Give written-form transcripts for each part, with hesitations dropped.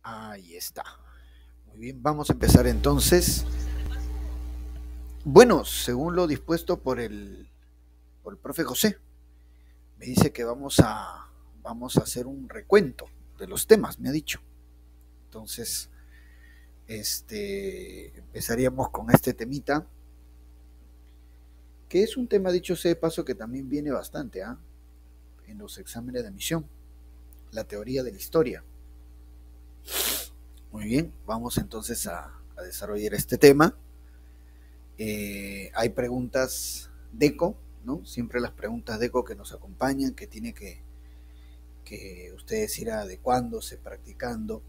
Ahí está. Muy bien, vamos a empezar entonces. Bueno, según lo dispuesto por el profe José, me dice que vamos a hacer un recuento de los temas, me ha dicho. Entonces, empezaríamos con este temita, que es un tema, dicho sea de paso, que también viene bastante en los exámenes de admisión, la teoría de la historia. Muy bien, vamos entonces a desarrollar este tema. Hay preguntas DECO, ¿no? Siempre las preguntas DECO que nos acompañan, que tiene que ustedes ir adecuándose, practicando,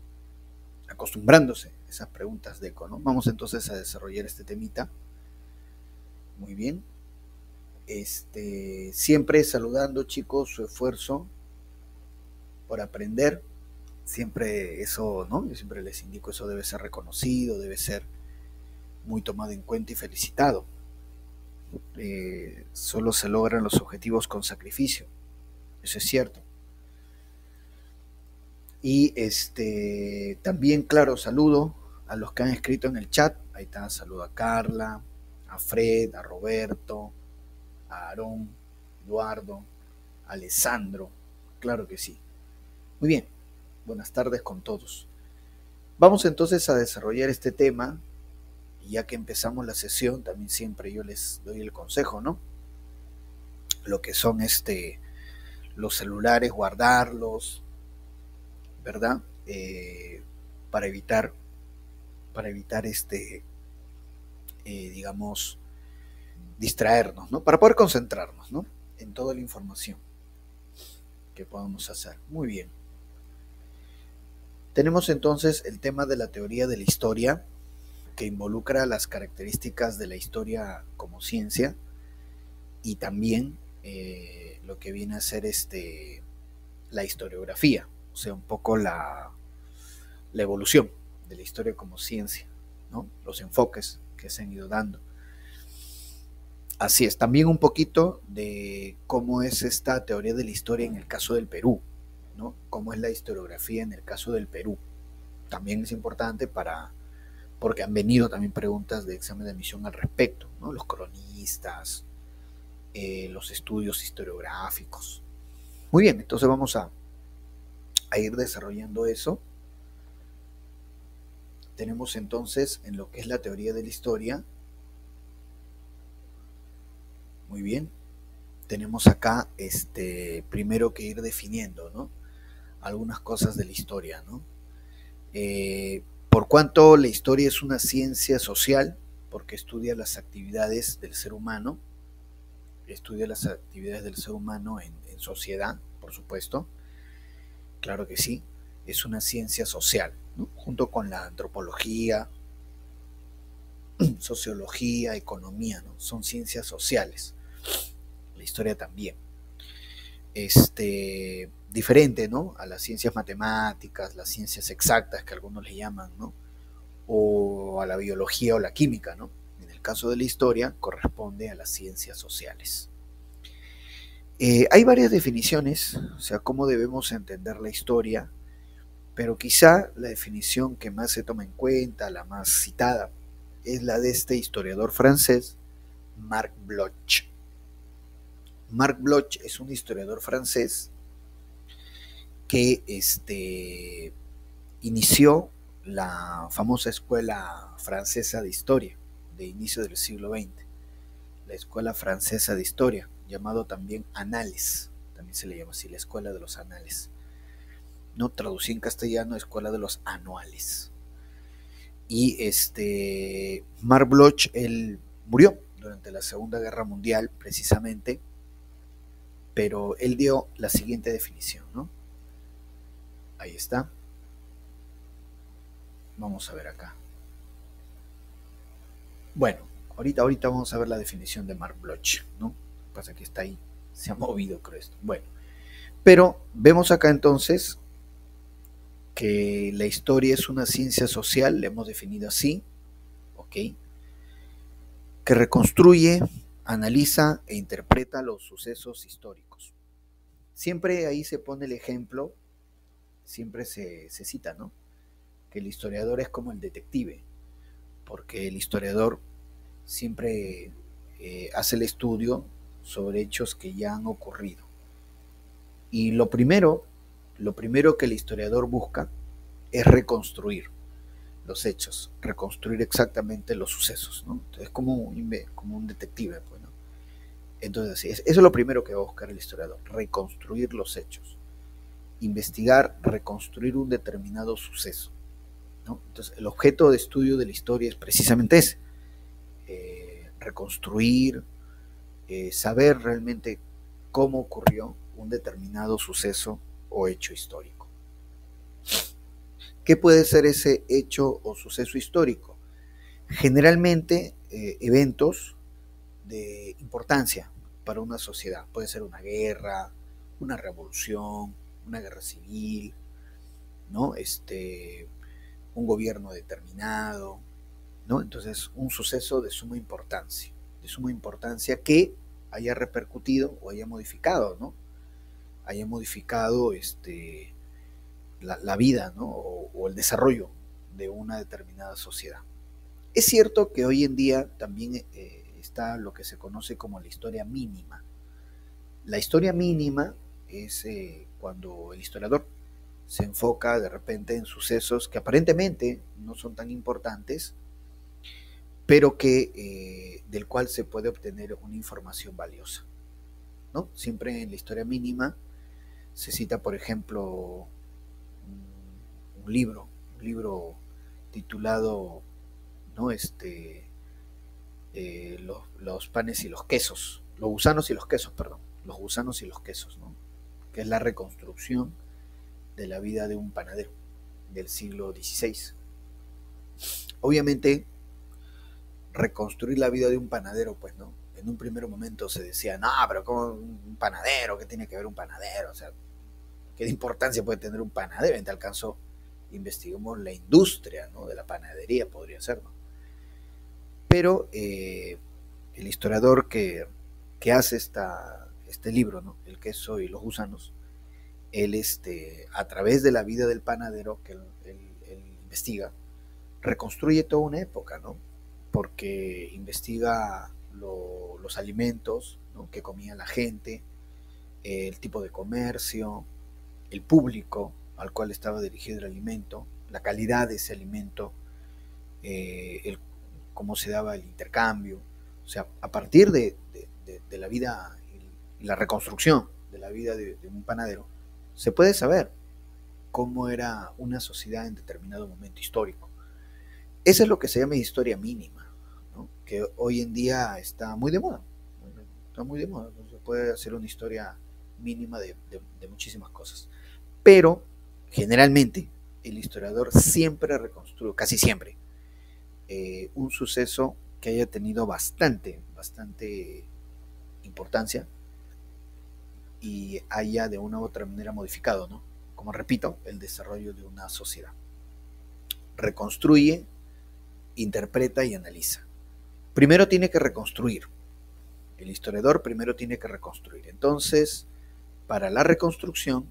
acostumbrándose a esas preguntas DECO, ¿no? Vamos entonces a desarrollar este temita. Muy bien. Siempre saludando, chicos, su esfuerzo por aprender. Siempre eso, ¿no? Yo siempre les indico, eso debe ser reconocido, debe ser muy tomado en cuenta y felicitado. Solo se logran los objetivos con sacrificio. Eso es cierto. Y también, claro, saludo a los que han escrito en el chat. Ahí está, saludo a Carla, a Fred, a Roberto, a Aarón, Eduardo, a Alessandro. Claro que sí. Muy bien, buenas tardes con todos. Vamos entonces a desarrollar este tema. Y ya que empezamos la sesión, también siempre yo les doy el consejo, ¿no? Lo que son los celulares, guardarlos, ¿verdad? Para evitar, digamos, distraernos, ¿no? Para poder concentrarnos, ¿no? En toda la información que podamos hacer. Muy bien. Tenemos entonces el tema de la teoría de la historia, que involucra las características de la historia como ciencia y también lo que viene a ser la historiografía, o sea, un poco la evolución de la historia como ciencia, ¿no? Los enfoques que se han ido dando. Así es, también un poquito de cómo es esta teoría de la historia en el caso del Perú, ¿no? Cómo es la historiografía en el caso del Perú. También es importante porque han venido también preguntas de examen de admisión al respecto, ¿no? Los cronistas, los estudios historiográficos. Muy bien, entonces vamos a ir desarrollando eso. Tenemos entonces en lo que es la teoría de la historia. Muy bien. Tenemos acá primero que ir definiendo, ¿no? Algunas cosas de la historia, ¿no? Por cuanto la historia es una ciencia social, porque estudia las actividades del ser humano, en sociedad, por supuesto, claro que sí, es una ciencia social, ¿no? Junto con la antropología, sociología, economía, ¿no? Son ciencias sociales. La historia también. Diferente, ¿no? A las ciencias matemáticas, las ciencias exactas que algunos le llaman, ¿no? O a la biología o la química, ¿no? En el caso de la historia corresponde a las ciencias sociales. Hay varias definiciones, o sea, cómo debemos entender la historia, pero quizá la definición que más se toma en cuenta, la más citada, es la de este historiador francés, Marc Bloch. Marc Bloch es un historiador francés que inició la famosa escuela francesa de historia de inicio del siglo XX, la escuela francesa de historia, llamado también Anales, también se le llama así, la escuela de los Anales, no traducí en castellano, escuela de los anuales. Y Marc Bloch, él murió durante la Segunda Guerra Mundial precisamente, pero él dio la siguiente definición, ¿no? Ahí está. Vamos a ver acá. Bueno, ahorita vamos a ver la definición de Marc Bloch, ¿no? Lo que pasa es que está ahí, se ha movido, creo esto. Bueno, pero vemos acá entonces que la historia es una ciencia social, le hemos definido así, ¿ok? Que reconstruye, analiza e interpreta los sucesos históricos. Siempre ahí se pone el ejemplo, siempre se cita, ¿no? que el historiador es como el detective, porque el historiador siempre hace el estudio sobre hechos que ya han ocurrido. Y lo primero que el historiador busca es reconstruir los hechos, reconstruir exactamente los sucesos, ¿no? Entonces, como un detective, pues, ¿no? Entonces, eso es lo primero que va a buscar el historiador, reconstruir los hechos, investigar, reconstruir un determinado suceso, ¿no? Entonces, el objeto de estudio de la historia es precisamente ese, reconstruir, saber realmente cómo ocurrió un determinado suceso o hecho histórico. ¿Qué puede ser ese hecho o suceso histórico? Generalmente eventos de importancia para una sociedad. Puede ser una guerra, una revolución, una guerra civil, ¿no? Un gobierno determinado, ¿no? Entonces, un suceso de suma importancia que haya repercutido o haya modificado, ¿no? Haya modificado la vida, ¿no? O el desarrollo de una determinada sociedad. Es cierto que hoy en día también está lo que se conoce como la historia mínima. La historia mínima es cuando el historiador se enfoca de repente en sucesos que aparentemente no son tan importantes, pero del cual se puede obtener una información valiosa, ¿no? Siempre en la historia mínima se cita, por ejemplo, un libro titulado, ¿no? Los panes y los quesos, los gusanos y los quesos, perdón, los gusanos y los quesos, ¿no? Que es la reconstrucción de la vida de un panadero del siglo XVI. Obviamente, reconstruir la vida de un panadero, pues no. En un primer momento se decía, no, pero ¿cómo un panadero? ¿Qué tiene que ver un panadero? O sea, ¿qué importancia puede tener un panadero? En tal caso, investigamos la industria, ¿no? De la panadería, podría ser, ¿no? Pero el historiador que hace este libro, ¿no? El queso y los gusanos, él a través de la vida del panadero que él investiga, reconstruye toda una época, ¿no? Porque investiga los alimentos, ¿no? Que comía la gente, el tipo de comercio, el público al cual estaba dirigido el alimento, la calidad de ese alimento, cómo se daba el intercambio. O sea, a partir de la vida y la reconstrucción de la vida de un panadero, se puede saber cómo era una sociedad en determinado momento histórico. Eso es lo que se llama historia mínima, ¿no? Que hoy en día está muy de moda. Está muy de moda. Se puede hacer una historia mínima de muchísimas cosas. Pero, generalmente, el historiador siempre reconstruye, casi siempre, un suceso que haya tenido bastante importancia y haya de una u otra manera modificado, ¿no? Como repito, el desarrollo de una sociedad. Reconstruye, interpreta y analiza. Primero tiene que reconstruir. El historiador primero tiene que reconstruir. Entonces, para la reconstrucción,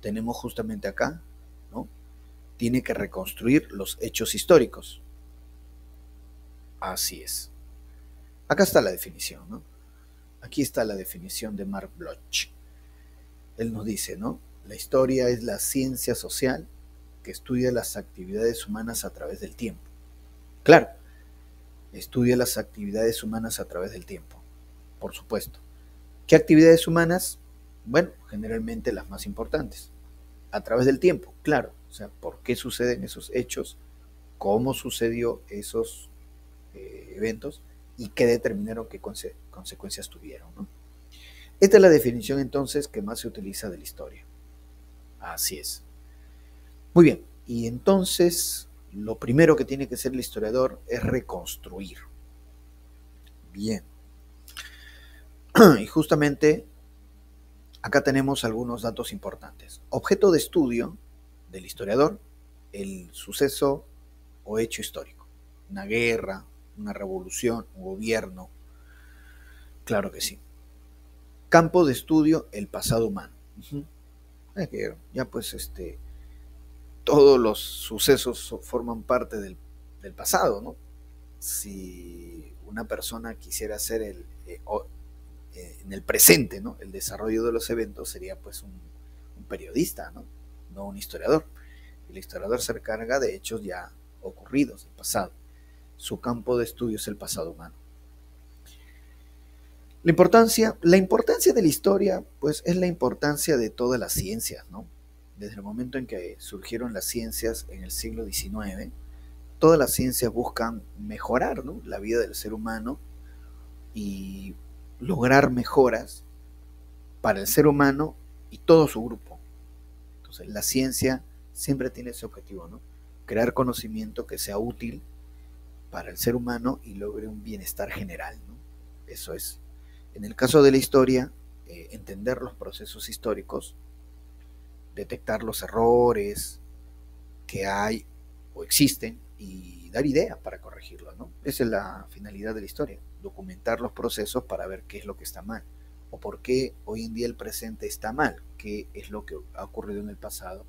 tenemos justamente acá, ¿no? Tiene que reconstruir los hechos históricos. Así es. Acá está la definición, ¿no? Aquí está la definición de Mark Bloch. Él nos dice, ¿no? La historia es la ciencia social que estudia las actividades humanas a través del tiempo. Claro, estudia las actividades humanas a través del tiempo, por supuesto. ¿Qué actividades humanas? Bueno, generalmente las más importantes. A través del tiempo, claro. O sea, ¿por qué suceden esos hechos? ¿Cómo sucedió esos eventos? ¿Y qué determinaron, qué consecuencias tuvieron, ¿no? Esta es la definición entonces que más se utiliza de la historia. Así es. Muy bien, y entonces lo primero que tiene que hacer el historiador es reconstruir. Bien. Y justamente acá tenemos algunos datos importantes. Objeto de estudio del historiador, el suceso o hecho histórico. Una guerra, una revolución, un gobierno. Claro que sí. Campo de estudio, el pasado humano. Es que ya pues todos los sucesos forman parte del pasado, ¿no? Si una persona quisiera hacer en el presente, ¿no?, el desarrollo de los eventos, sería pues un periodista, ¿no? No un historiador. El historiador se encarga de hechos ya ocurridos, del pasado. Su campo de estudio es el pasado humano. La importancia de la historia, pues, es la importancia de todas las ciencias, ¿no? Desde el momento en que surgieron las ciencias en el siglo XIX, todas las ciencias buscan mejorar, ¿no?, la vida del ser humano y lograr mejoras para el ser humano y todo su grupo. Entonces, la ciencia siempre tiene ese objetivo, ¿no? Crear conocimiento que sea útil para el ser humano y logre un bienestar general, ¿no? Eso es. En el caso de la historia, entender los procesos históricos, detectar los errores que hay o existen y dar ideas para corregirlos, ¿no? Esa es la finalidad de la historia, documentar los procesos para ver qué es lo que está mal o por qué hoy en día el presente está mal, qué es lo que ha ocurrido en el pasado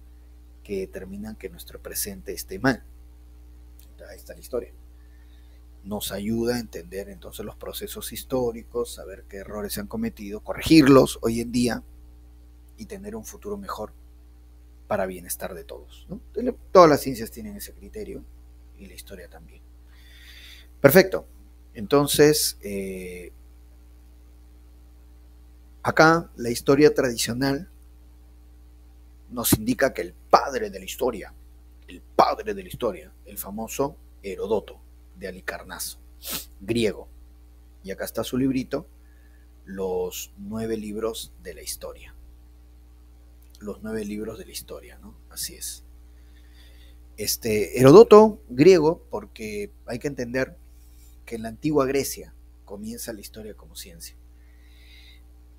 que determinan que nuestro presente esté mal. Ahí está la historia. Nos ayuda a entender entonces los procesos históricos, saber qué errores se han cometido, corregirlos hoy en día y tener un futuro mejor para bienestar de todos, ¿no? Todas las ciencias tienen ese criterio y la historia también. Perfecto. Entonces, acá la historia tradicional nos indica que el padre de la historia, el famoso Heródoto de Halicarnaso, griego. Y acá está su librito, Los 9 libros de la historia. Los 9 libros de la historia, ¿no? Así es. Heródoto, griego, porque hay que entender que en la antigua Grecia comienza la historia como ciencia.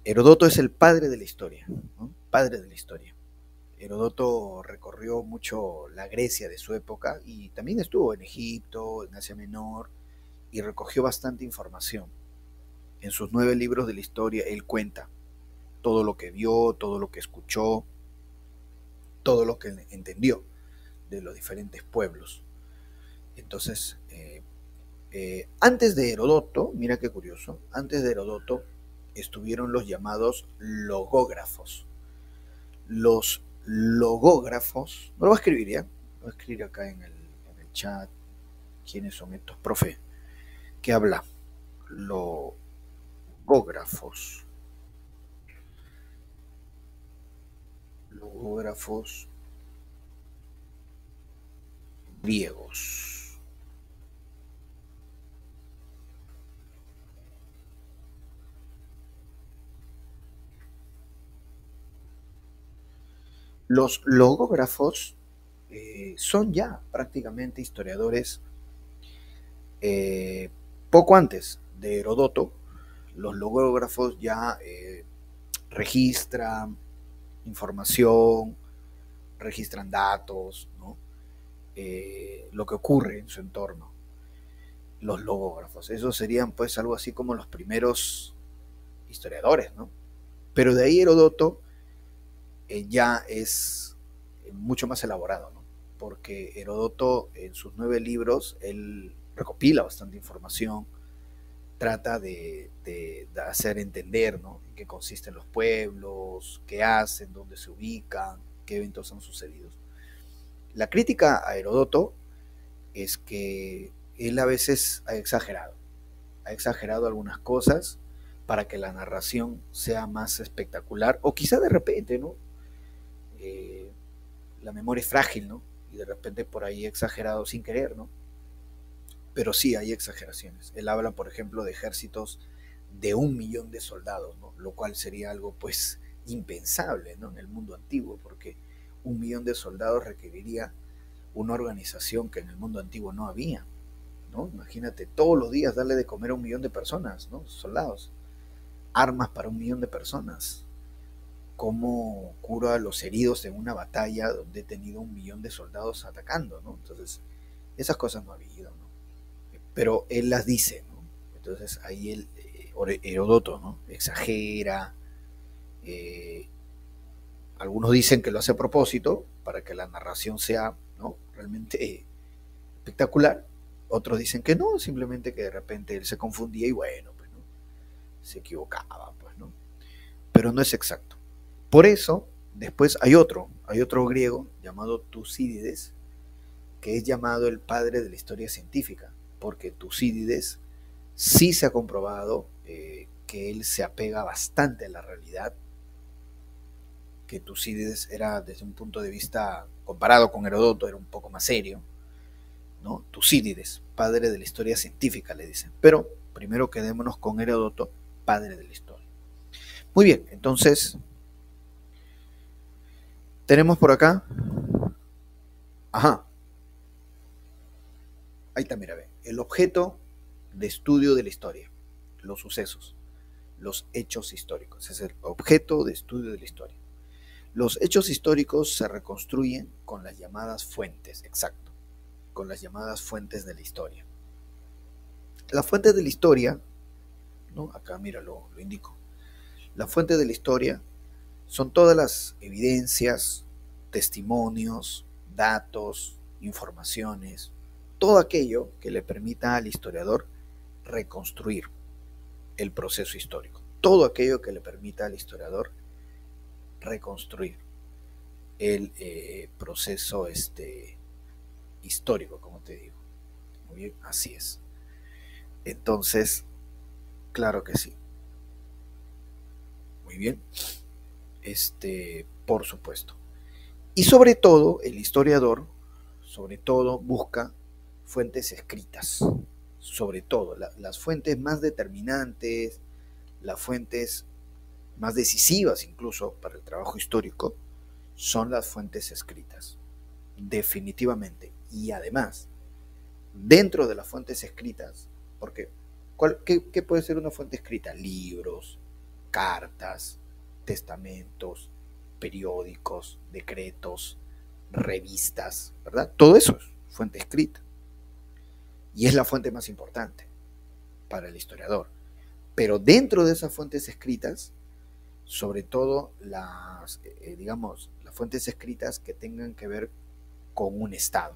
Heródoto es el padre de la historia, ¿no? Padre de la historia. Heródoto recorrió mucho la Grecia de su época y también estuvo en Egipto, en Asia Menor, y recogió bastante información. En sus 9 libros de la historia él cuenta todo lo que vio, todo lo que escuchó, todo lo que entendió de los diferentes pueblos. Entonces, antes de Heródoto, mira qué curioso, antes de Heródoto estuvieron los llamados logógrafos. Los logógrafos, no lo voy a escribir ya, lo voy a escribir acá en el chat quiénes son estos, profe, que habla, logógrafos, griegos. Los logógrafos son ya prácticamente historiadores. Poco antes de Heródoto, los logógrafos ya registran información, registran datos, ¿no? Lo que ocurre en su entorno. Los logógrafos, esos serían pues algo así como los primeros historiadores, ¿no? Pero de ahí Heródoto ya es mucho más elaborado, ¿no? Porque Heródoto en sus 9 libros, él recopila bastante información, trata de hacer entender, ¿no?, en qué consisten los pueblos, qué hacen, dónde se ubican, qué eventos han sucedido. La crítica a Heródoto es que él a veces ha exagerado algunas cosas para que la narración sea más espectacular, o quizá de repente, ¿no? La memoria es frágil, ¿no? Y de repente por ahí exagerado sin querer, ¿no? Pero sí hay exageraciones. Él habla, por ejemplo, de ejércitos de 1.000.000 de soldados, ¿no? Lo cual sería algo pues impensable, ¿no?, en el mundo antiguo, porque 1.000.000 de soldados requeriría una organización que en el mundo antiguo no había, ¿no? Imagínate todos los días darle de comer a 1.000.000 de personas, ¿no?, soldados, armas para 1.000.000 de personas. Cómo cura a los heridos en una batalla donde he tenido 1.000.000 de soldados atacando, ¿no? Entonces, esas cosas no ha habido, ¿no? Pero él las dice, ¿no? Entonces ahí Heródoto, ¿no?, exagera. Algunos dicen que lo hace a propósito, para que la narración sea, ¿no?, realmente espectacular. Otros dicen que no, simplemente que de repente él se confundía y bueno, pues, ¿no?, se equivocaba, pues, ¿no? Pero no es exacto. Por eso, después hay otro griego llamado Tucídides, que es llamado el padre de la historia científica, porque Tucídides sí se ha comprobado que él se apega bastante a la realidad, que Tucídides era, desde un punto de vista, comparado con Heródoto, era un poco más serio, ¿no? Tucídides, padre de la historia científica, le dicen. Pero primero quedémonos con Heródoto, padre de la historia. Muy bien, entonces tenemos por acá, ajá, ahí está, mira, ve, el objeto de estudio de la historia, los sucesos, los hechos históricos. Ese es el objeto de estudio de la historia. Los hechos históricos se reconstruyen con las llamadas fuentes, exacto, con las llamadas fuentes de la historia. Las fuentes de la historia, ¿no?, acá mira, lo indico. Las fuentes de la historia son todas las evidencias, testimonios, datos, informaciones, todo aquello que le permita al historiador reconstruir el proceso histórico. Todo aquello que le permita al historiador reconstruir el proceso histórico, como te digo. Muy bien, así es. Entonces, claro que sí. Muy bien. Por supuesto. Y sobre todo, el historiador, sobre todo, busca fuentes escritas. Sobre todo, las fuentes más determinantes, las fuentes más decisivas incluso para el trabajo histórico, son las fuentes escritas. Definitivamente. Y además, dentro de las fuentes escritas, porque ¿qué puede ser una fuente escrita? Libros, cartas, testamentos, periódicos, decretos, revistas, ¿verdad? Todo eso es fuente escrita. Y es la fuente más importante para el historiador. Pero dentro de esas fuentes escritas, sobre todo las fuentes escritas que tengan que ver con un Estado,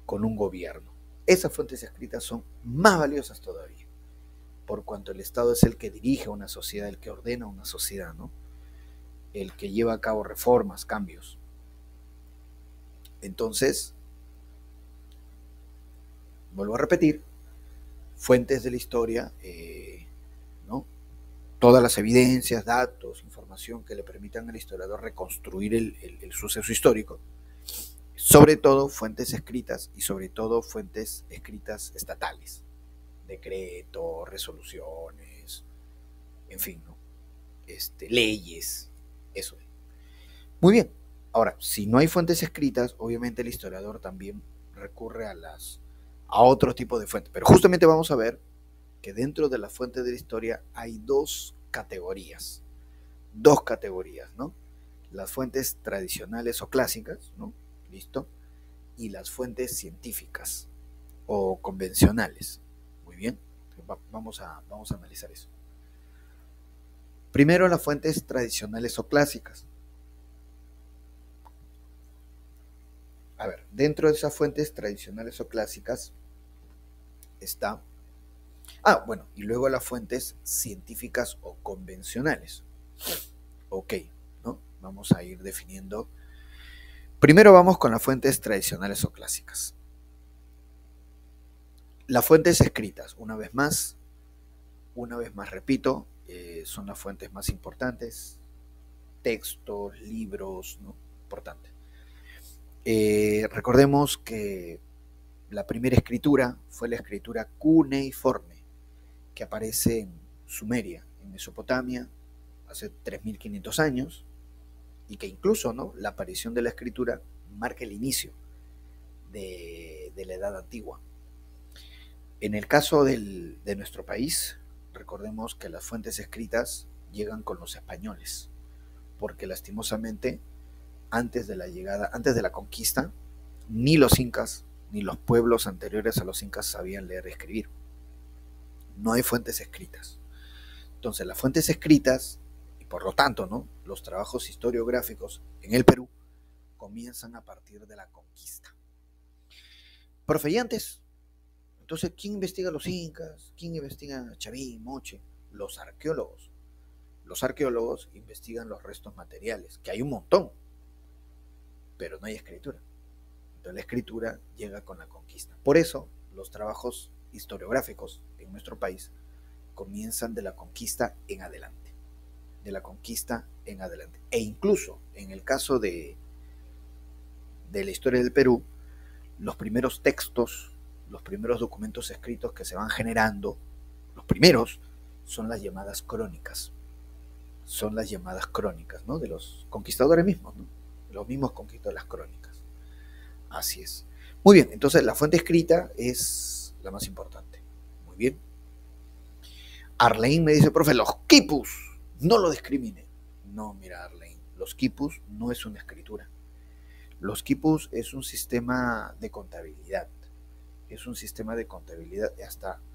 con un gobierno. Esas fuentes escritas son más valiosas todavía, por cuanto el Estado es el que dirige una sociedad, el que ordena una sociedad, ¿no?, el que lleva a cabo reformas, cambios. Entonces, vuelvo a repetir, fuentes de la historia, ¿no?, todas las evidencias, datos, información que le permitan al historiador reconstruir el suceso histórico, sobre todo fuentes escritas y sobre todo fuentes escritas estatales, decretos, resoluciones, en fin, ¿no?, leyes, eso. Muy bien. Ahora, si no hay fuentes escritas, obviamente el historiador también recurre a otro tipo de fuentes. Pero justamente vamos a ver que dentro de las fuentes de la historia hay dos categorías, ¿no? Las fuentes tradicionales o clásicas, ¿no? ¿Listo? Y las fuentes científicas o convencionales. Muy bien. Vamos a analizar eso. Primero, las fuentes tradicionales o clásicas. A ver, dentro de esas fuentes tradicionales o clásicas está... bueno, y luego las fuentes científicas o convencionales. Ok, ¿no? Vamos a ir definiendo. Primero vamos con las fuentes tradicionales o clásicas. Las fuentes escritas, una vez más repito, son las fuentes más importantes. Textos, libros, ¿no? Importante. Recordemos que la primera escritura fue la escritura cuneiforme, que aparece en Sumeria, en Mesopotamia, hace 3.500 años, y que incluso, ¿no?, la aparición de la escritura marca el inicio de la Edad Antigua. En el caso de nuestro país, recordemos que las fuentes escritas llegan con los españoles, porque lastimosamente antes de la conquista, ni los incas ni los pueblos anteriores a los incas sabían leer y escribir. No hay fuentes escritas. Entonces, las fuentes escritas, y por lo tanto, ¿no?, los trabajos historiográficos en el Perú, comienzan a partir de la conquista. Profe, y antes, entonces, ¿quién investiga a los incas? ¿Quién investiga a Chavín, Moche? Los arqueólogos. Los arqueólogos investigan los restos materiales, que hay un montón, pero no hay escritura. Entonces la escritura llega con la conquista. Por eso los trabajos historiográficos en nuestro país comienzan de la conquista en adelante. De la conquista en adelante. E incluso en el caso de la historia del Perú, los primeros textos, los primeros documentos escritos que se van generando, los primeros, son las llamadas crónicas. Son las llamadas crónicas, ¿no? De los conquistadores mismos, ¿no? Los mismos conquistadores, las crónicas. Así es. Muy bien, entonces la fuente escrita es la más importante. Muy bien. Arlene me dice, profe, los quipus, no lo discrimine. No, mira, Arlene, los quipus no es una escritura. Los quipus es un sistema de contabilidad. Es un sistema de contabilidad,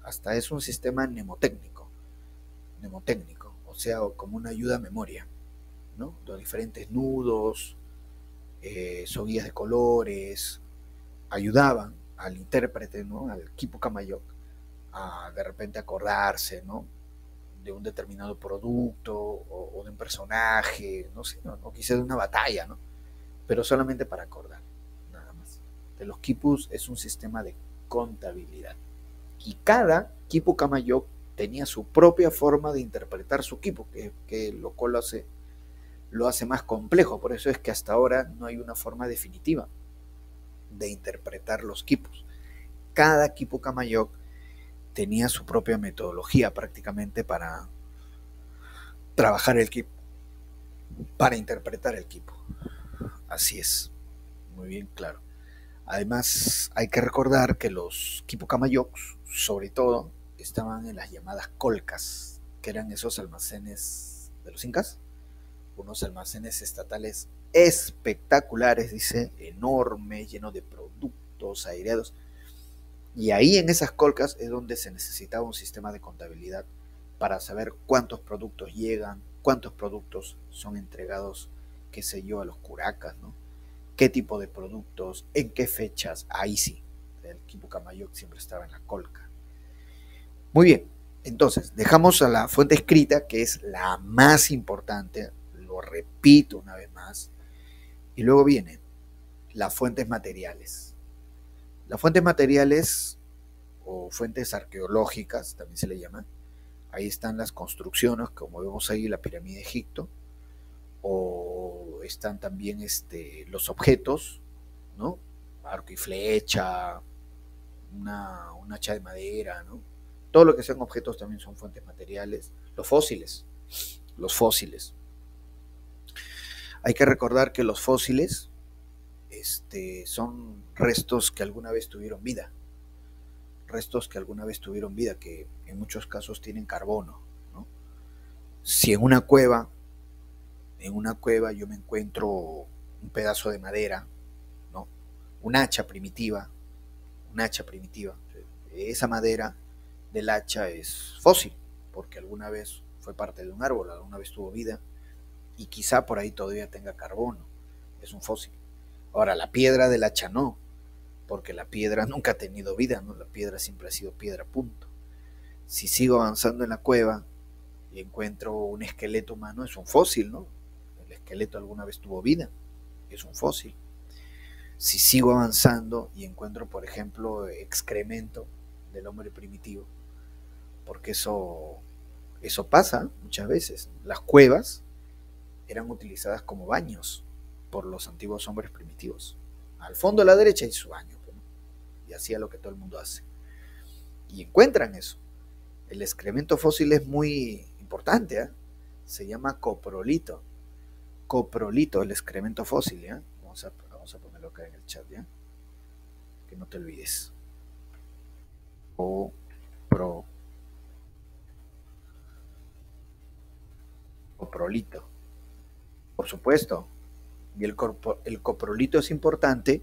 hasta es un sistema mnemotécnico, o sea, como una ayuda a memoria, ¿no? Los diferentes nudos, soguillas de colores, ayudaban al intérprete, ¿no? Al quipu camayoc, a de repente acordarse, ¿no? De un determinado producto o de un personaje, no sé, no quizás de una batalla, ¿no? Pero solamente para acordar, nada más. De los quipus es un sistema de contabilidad. Y cada quipu camayoc tenía su propia forma de interpretar su quipu, que lo cual lo hace más complejo. Por eso es que hasta ahora no hay una forma definitiva de interpretar los quipus. Cada quipu camayoc tenía su propia metodología prácticamente para trabajar el quipu, para interpretar el quipu. Así es, muy bien claro. Además, hay que recordar que los quipu camayocs, sobre todo, estaban en las llamadas colcas, que eran esos almacenes de los incas, unos almacenes estatales espectaculares, dice, enormes, llenos de productos aireados. Y ahí en esas colcas es donde se necesitaba un sistema de contabilidad para saber cuántos productos llegan, cuántos productos son entregados, qué sé yo, a los curacas, ¿no? Qué tipo de productos, en qué fechas, ahí sí. El quipu camayoc siempre estaba en la colca. Muy bien, entonces dejamos a la fuente escrita, que es la más importante, lo repito una vez más, y luego vienen las fuentes materiales. Las fuentes materiales o fuentes arqueológicas, también se le llama, ahí están las construcciones, como vemos ahí, la pirámide de Egipto, o están también los objetos, ¿no? Arco y flecha, un hacha de madera, ¿no? Todo lo que sean objetos también son fuentes materiales. Los fósiles. Hay que recordar que los fósiles son restos que alguna vez tuvieron vida. Que en muchos casos tienen carbono, ¿no? Si en una cueva yo me encuentro un pedazo de madera, ¿no? Un hacha primitiva, esa madera del hacha es fósil, porque alguna vez fue parte de un árbol, alguna vez tuvo vida, y quizá por ahí todavía tenga carbono, es un fósil. Ahora, la piedra del hacha no, porque la piedra nunca ha tenido vida, ¿no? La piedra siempre ha sido piedra, punto. Si sigo avanzando en la cueva y encuentro un esqueleto humano, es un fósil, ¿no? El esqueleto alguna vez tuvo vida, es un fósil. Si sigo avanzando y encuentro, por ejemplo, excremento del hombre primitivo, porque eso pasa muchas veces. Las cuevas eran utilizadas como baños por los antiguos hombres primitivos. Al fondo a la derecha hay su baño, ¿no? Y hacía lo que todo el mundo hace. Y encuentran eso. El excremento fósil es muy importante, ¿eh? Se llama coprolito. Coprolito, el excremento fósil, ¿eh? Vamos a ponerlo acá en el chat, ¿ya? Que no te olvides. Coprolito, por supuesto. Y el coprolito es importante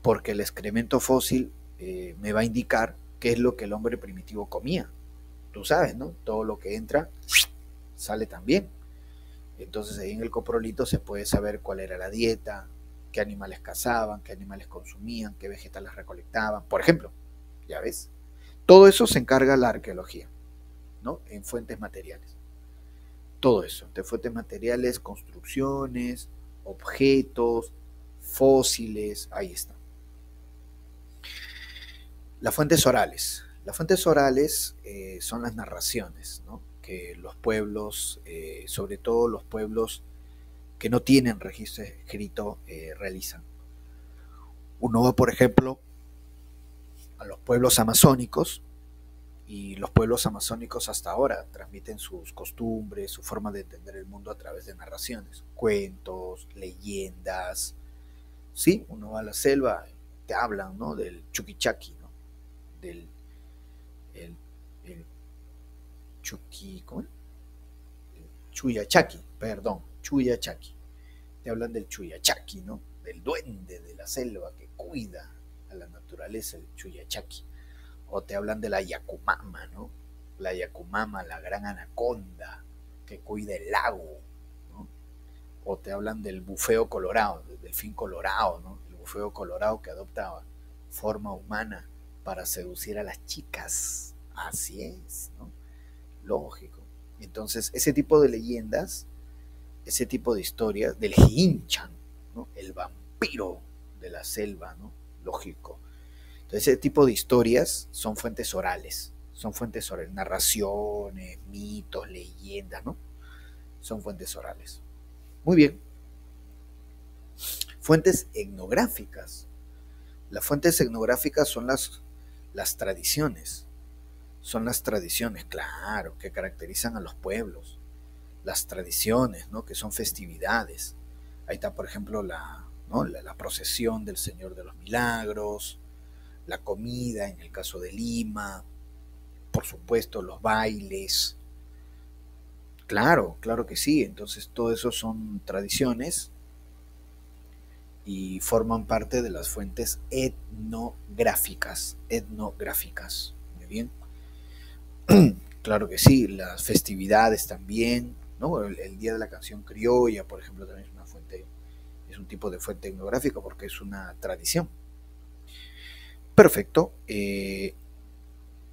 porque el excremento fósil me va a indicar qué es lo que el hombre primitivo comía. Tú sabes, ¿no? Todo lo que entra sale también. Entonces ahí en el coprolito se puede saber cuál era la dieta, qué animales cazaban, qué animales consumían, qué vegetales recolectaban, por ejemplo, ¿ya ves? Todo eso se encarga la arqueología, ¿no? En fuentes materiales. Todo eso, de fuentes materiales, construcciones, objetos, fósiles, ahí está. Las fuentes orales. Las fuentes orales son las narraciones, ¿no? Que los pueblos, sobre todo los pueblos que no tienen registro escrito, realizan. Uno va, por ejemplo, a los pueblos amazónicos, y los pueblos amazónicos hasta ahora transmiten sus costumbres, su forma de entender el mundo a través de narraciones, cuentos, leyendas. Sí, uno va a la selva, te hablan, ¿no? Del chuquichaqui, ¿no? Del el, el chuqui, ¿cómo es? Chuyachaki, perdón, Chuyachaki. Te hablan del Chuyachaki, ¿no? Del duende de la selva que cuida a la naturaleza, el Chuyachaki. O te hablan de la Yacumama, ¿no? La Yacumama, la gran anaconda que cuida el lago, ¿no? O te hablan del bufeo colorado, del delfín colorado, ¿no? El bufeo colorado que adopta forma humana para seducir a las chicas. Así es, ¿no? Lógico. Entonces, ese tipo de leyendas, ese tipo de historias del Hinchan, ¿no? El vampiro de la selva, ¿no? Lógico. Entonces, ese tipo de historias son fuentes orales, narraciones, mitos, leyendas, ¿no? Son fuentes orales. Muy bien. Fuentes etnográficas. Las fuentes etnográficas son las tradiciones. Son las tradiciones, claro, que caracterizan a los pueblos. Las tradiciones, ¿no? Que son festividades. Ahí está, por ejemplo, ¿no? la procesión del Señor de los Milagros, la comida en el caso de Lima, por supuesto los bailes. Claro, claro que sí. Entonces todo eso son tradiciones y forman parte de las fuentes etnográficas. Etnográficas. Muy bien. Claro que sí, las festividades también, ¿no? El Día de la Canción Criolla, por ejemplo, también es una fuente, es un tipo de fuente etnográfica porque es una tradición. Perfecto.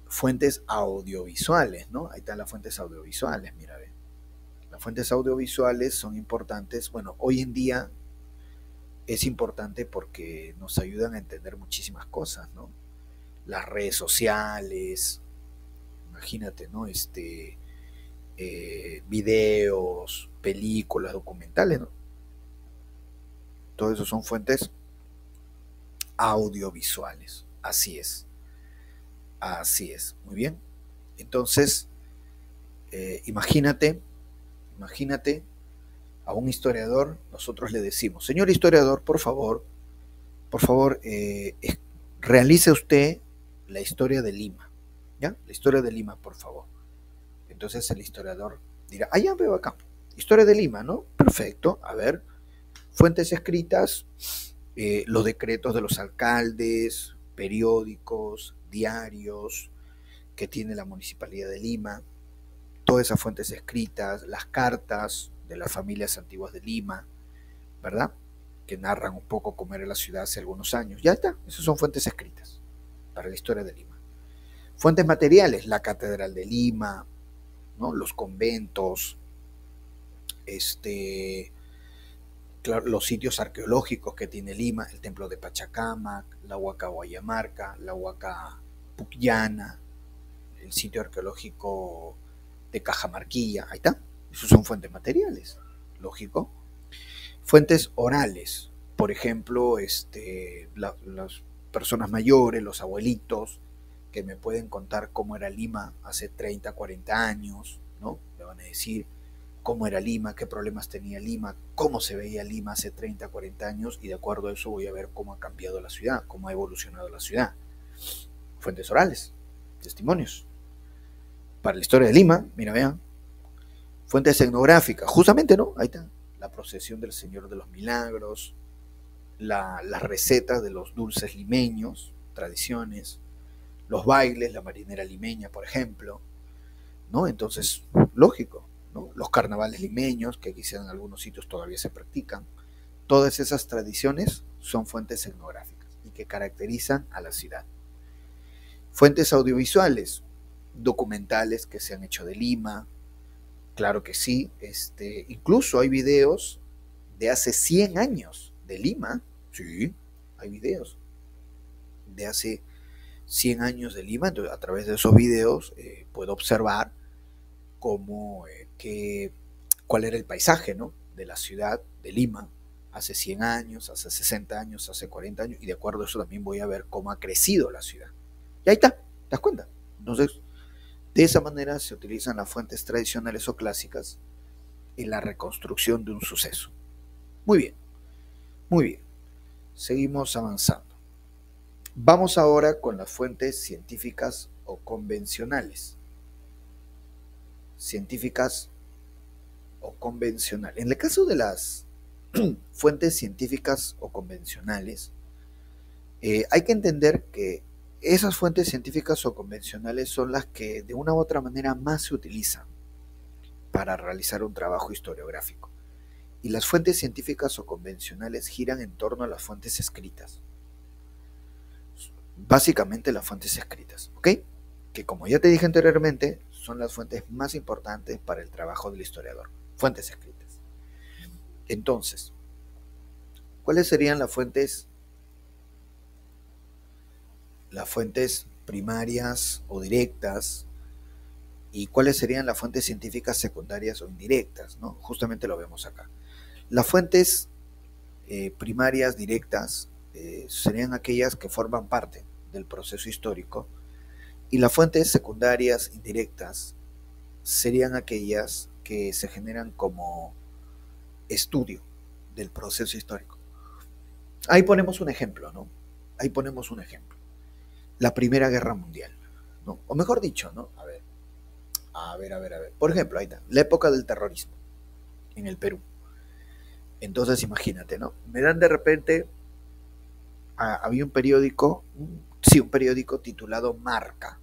Fuentes audiovisuales, ¿no? Ahí están las fuentes audiovisuales, mira, ve. Las fuentes audiovisuales son importantes. Bueno, hoy en día es importante porque nos ayudan a entender muchísimas cosas, ¿no? Las redes sociales, imagínate, ¿no? Videos, películas, documentales, ¿no? Todo eso son fuentes audiovisuales. Así es. Así es. Muy bien. Entonces, imagínate a un historiador, nosotros le decimos, señor historiador, por favor, realice usted la historia de Lima, ¿ya? La historia de Lima, por favor. Entonces el historiador dirá, ya veo acá, historia de Lima, ¿no? Perfecto, a ver, fuentes escritas, los decretos de los alcaldes, periódicos, diarios que tiene la Municipalidad de Lima, todas esas fuentes escritas, las cartas de las familias antiguas de Lima, ¿verdad? Que narran un poco cómo era la ciudad hace algunos años. Ya está, esas son fuentes escritas para la historia de Lima. Fuentes materiales, la Catedral de Lima, ¿no? Los conventos, claro, los sitios arqueológicos que tiene Lima, el templo de Pachacamac, la Huaca Guayamarca, la Huaca Pucllana, el sitio arqueológico de Cajamarquilla, ahí está, esos son fuentes materiales, lógico. Fuentes orales, por ejemplo, las personas mayores, los abuelitos, que me pueden contar cómo era Lima hace 30, 40 años, ¿no? Me van a decir cómo era Lima, qué problemas tenía Lima, cómo se veía Lima hace 30, 40 años, y de acuerdo a eso voy a ver cómo ha cambiado la ciudad, cómo ha evolucionado la ciudad. Fuentes orales, testimonios. Para la historia de Lima, mira, vean, fuentes etnográficas, justamente, ¿no? Ahí está, la procesión del Señor de los Milagros, las recetas de los dulces limeños, tradiciones, los bailes, la marinera limeña, por ejemplo, ¿no? Entonces, lógico, ¿no? Los carnavales limeños, que quizás en algunos sitios todavía se practican. Todas esas tradiciones son fuentes etnográficas y que caracterizan a la ciudad. Fuentes audiovisuales, documentales que se han hecho de Lima, claro que sí, incluso hay videos de hace 100 años de Lima, sí, hay videos de hace 100 años de Lima, entonces a través de esos videos puedo observar cómo, cuál era el paisaje, ¿no?, de la ciudad de Lima hace 100 años, hace 60 años, hace 40 años, y de acuerdo a eso también voy a ver cómo ha crecido la ciudad. Y ahí está, ¿te das cuenta? Entonces, de esa manera se utilizan las fuentes tradicionales o clásicas en la reconstrucción de un suceso. Muy bien, muy bien. Seguimos avanzando. Vamos ahora con las fuentes científicas o convencionales. Científicas o convencionales. En el caso de las fuentes científicas o convencionales, hay que entender que esas fuentes científicas o convencionales son las que de una u otra manera más se utilizan para realizar un trabajo historiográfico. Y las fuentes científicas o convencionales giran en torno a las fuentes escritas. Básicamente las fuentes escritas, ¿ok? Que como ya te dije anteriormente, son las fuentes más importantes para el trabajo del historiador. Fuentes escritas. Entonces, ¿cuáles serían las fuentes primarias o directas? ¿Y cuáles serían las fuentes científicas secundarias o indirectas, ¿no? Justamente lo vemos acá. Las fuentes primarias directas serían aquellas que forman parte del proceso histórico, y las fuentes secundarias indirectas serían aquellas que se generan como estudio del proceso histórico. Ahí ponemos un ejemplo, ¿no? Ahí ponemos un ejemplo. La Primera Guerra Mundial, ¿no? O mejor dicho, ¿no? A ver. Por ejemplo, ahí está, la época del terrorismo en el Perú. Entonces, imagínate, ¿no? Me dan de repente, había un periódico titulado Marca.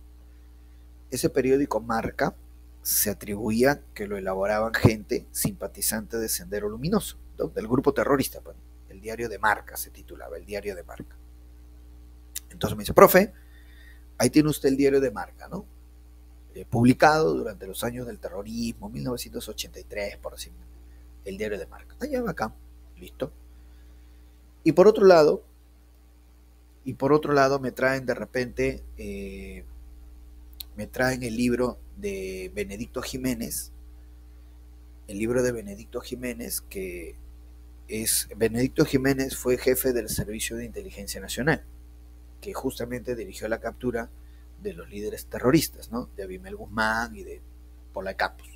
Ese periódico Marca se atribuía que lo elaboraban gente simpatizante de Sendero Luminoso, ¿no?, del grupo terrorista. Pues, el diario de Marca se titulaba, el diario de Marca. Entonces me dice, profe, ahí tiene usted el diario de Marca, ¿no? Publicado durante los años del terrorismo, 1983, por así decirlo. El diario de Marca. Allá va acá, listo. Y por otro lado me traen de repente, me traen el libro de Benedicto Jiménez, que Benedicto Jiménez fue jefe del Servicio de Inteligencia Nacional, que justamente dirigió la captura de los líderes terroristas, ¿no?, de Abimel Guzmán y de Pola Campos.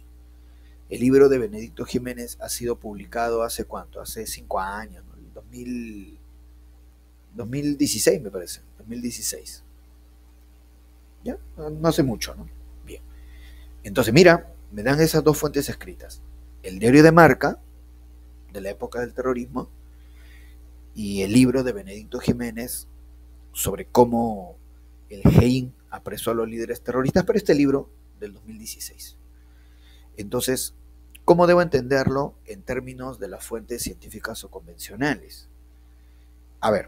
El libro de Benedicto Jiménez ha sido publicado hace ¿cuánto? Hace 5 años, ¿no? 2016 me parece, 2016. ¿Ya? No hace mucho, ¿no? Bien. Entonces, mira, me dan esas dos fuentes escritas. El diario de Marca, de la época del terrorismo, y el libro de Benedicto Jiménez sobre cómo el GEIN apresó a los líderes terroristas, pero este libro del 2016. Entonces, ¿cómo debo entenderlo en términos de las fuentes científicas o convencionales? A ver,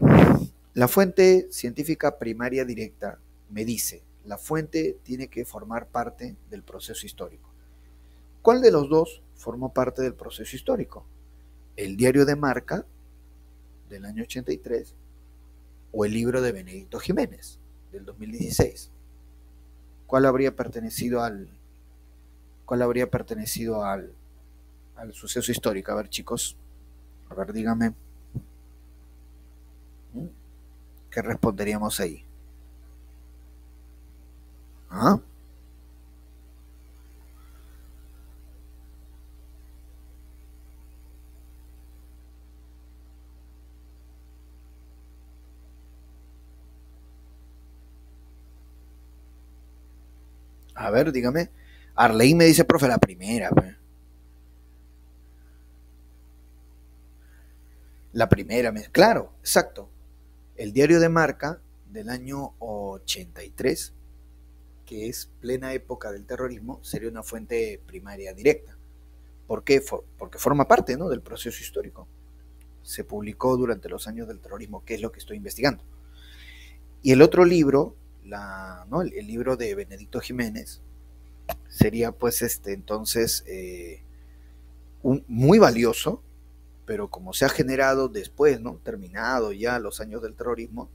la fuente científica primaria directa me dice, la fuente tiene que formar parte del proceso histórico. ¿Cuál de los dos formó parte del proceso histórico? ¿El diario de Marca del año 83 o el libro de Benedicto Jiménez del 2016? ¿Cuál habría pertenecido al suceso histórico? A ver, chicos, a ver, díganme, ¿qué responderíamos ahí? ¿Ah? A ver, dígame. Arley me dice, profe, la primera. La primera, claro, exacto. El diario de Marca del año 83, que es plena época del terrorismo, sería una fuente primaria directa. ¿Por qué? Porque forma parte, ¿no?, del proceso histórico. Se publicó durante los años del terrorismo, que es lo que estoy investigando. Y el otro libro, ¿no?, el libro de Benedicto Jiménez, sería pues entonces muy valioso, pero como se ha generado después, ¿no?, terminado ya los años del terrorismo,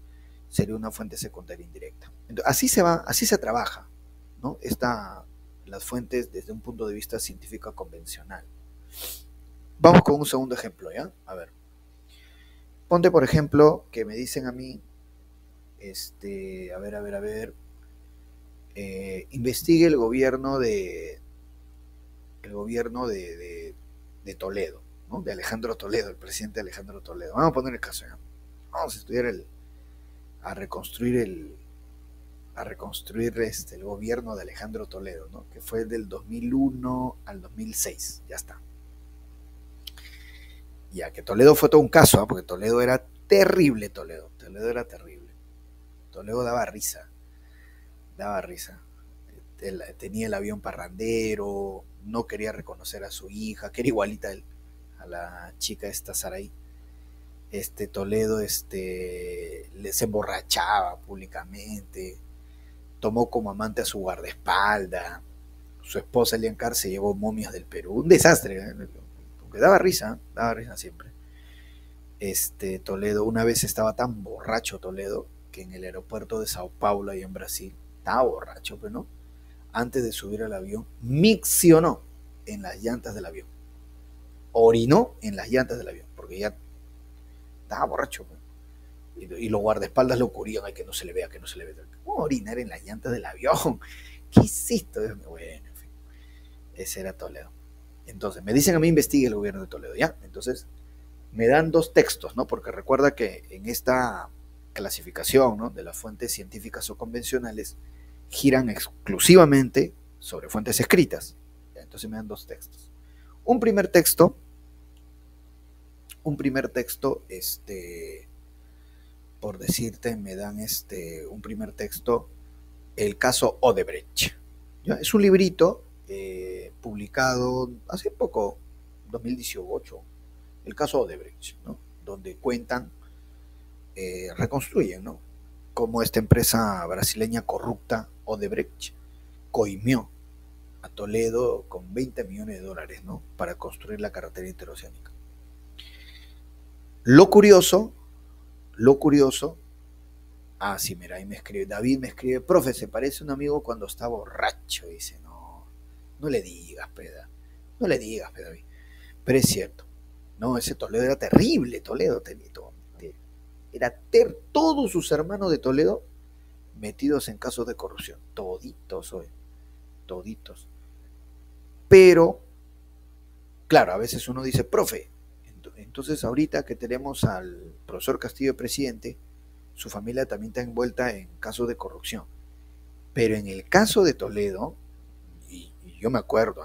sería una fuente secundaria indirecta. Entonces, así se trabaja, ¿no?, las fuentes desde un punto de vista científico convencional. Vamos con un segundo ejemplo, ¿ya? A ver. Ponte, por ejemplo, que me dicen a mí, a ver, investigue el gobierno de Toledo, ¿no?, de Alejandro Toledo, el presidente Alejandro Toledo. Vamos a poner el caso, ¿ya? Vamos a estudiar a reconstruir el gobierno de Alejandro Toledo, ¿no?, que fue del 2001 al 2006, ya está. Ya que Toledo fue todo un caso, ¿eh? Porque Toledo era terrible, Toledo era terrible. Toledo daba risa. Tenía el avión parrandero, no quería reconocer a su hija, que era igualita a la chica esta Saray. Toledo se emborrachaba públicamente, tomó como amante a su guardaespaldas, su esposa Eliancar se llevó momias del Perú, un desastre, porque daba risa siempre. Toledo, una vez estaba tan borracho Toledo, que en el aeropuerto de Sao Paulo, ahí en Brasil, estaba borracho, pero no, antes de subir al avión, miccionó en las llantas del avión, orinó en las llantas del avión, porque ya estaba borracho, y los guardaespaldas lo cubrían, que no se le vea, ¿Cómo orinar en las llantas del avión? ¿Qué es esto? Bueno, en fin, ese era Toledo. Entonces, me dicen a mí, investigue el gobierno de Toledo, ¿ya? Entonces, me dan dos textos, ¿no? Porque recuerda que en esta clasificación, ¿no?, de las fuentes científicas o convencionales, giran exclusivamente sobre fuentes escritas. Entonces me dan dos textos. Un primer texto, por decirte, me dan un primer texto, el caso Odebrecht. ¿Ya? Es un librito publicado hace poco, 2018, el caso Odebrecht, ¿no?, donde cuentan, reconstruyen, ¿no?, cómo esta empresa brasileña corrupta, Odebrecht, coimió a Toledo con $20 millones, ¿no?, para construir la carretera interoceánica. Lo curioso, sí, mira, ahí David me escribe, profe, se parece a un amigo cuando está borracho, dice, no le digas, peda, David, pero es cierto, no, ese Toledo era terrible, era todos sus hermanos de Toledo metidos en casos de corrupción, toditos. Pero, claro, a veces uno dice, profe, entonces ahorita que tenemos al profesor Castillo de presidente, su familia también está envuelta en casos de corrupción. Pero en el caso de Toledo, y yo me acuerdo,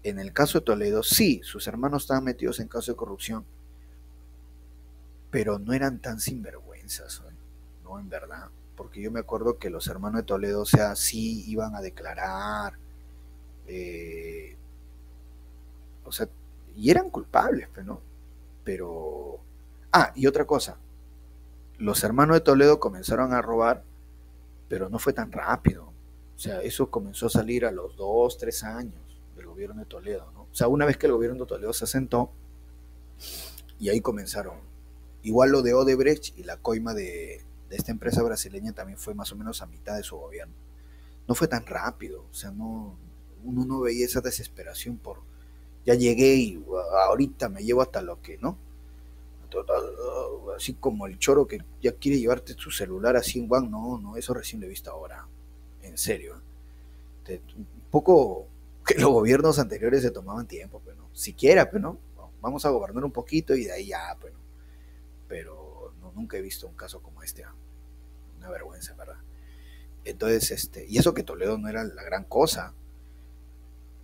en el caso de Toledo, sí, sus hermanos estaban metidos en casos de corrupción, pero no eran tan sinvergüenzas, ¿no? En verdad. Porque yo me acuerdo que los hermanos de Toledo, o sea, sí iban a declarar, o sea, y eran culpables, ¿no? Pero, y otra cosa, los hermanos de Toledo comenzaron a robar, pero no fue tan rápido. O sea, eso comenzó a salir a los 2, 3 años del gobierno de Toledo, ¿no? O sea, una vez que el gobierno de Toledo se asentó, y ahí comenzaron. Igual lo de Odebrecht y la coima de esta empresa brasileña también fue más o menos a mitad de su gobierno. No fue tan rápido, o sea, uno no veía esa desesperación por, ya llegué y ahorita me llevo hasta lo que, ¿no? Así como el choro que ya quiere llevarte tu celular así en one, no, eso recién lo he visto ahora, en serio. Un poco que los gobiernos anteriores se tomaban tiempo, pero no, siquiera, pero no, vamos a gobernar un poquito y de ahí ya, pero nunca he visto un caso como este, una vergüenza, ¿verdad? Entonces, y eso que Toledo no era la gran cosa.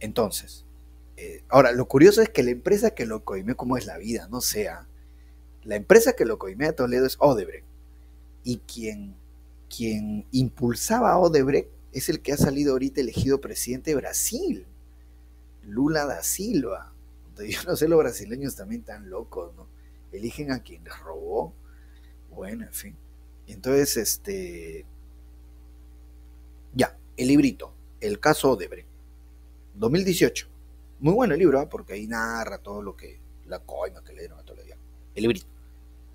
Entonces, ahora, lo curioso es que la empresa que lo coimió, como es la vida, no sea, la empresa que lo coimea a Toledo es Odebrecht, y quien impulsaba a Odebrecht es el que ha salido ahorita elegido presidente de Brasil, Lula da Silva. puta, yo no sé, los brasileños también tan locos, ¿no? Eligen a quien les robó. Bueno, en fin. Entonces, ya, el librito, el caso Odebrecht, 2018. Muy bueno el libro, ¿eh? Porque ahí narra todo lo que, la coima que le dieron a todo el día. El librito,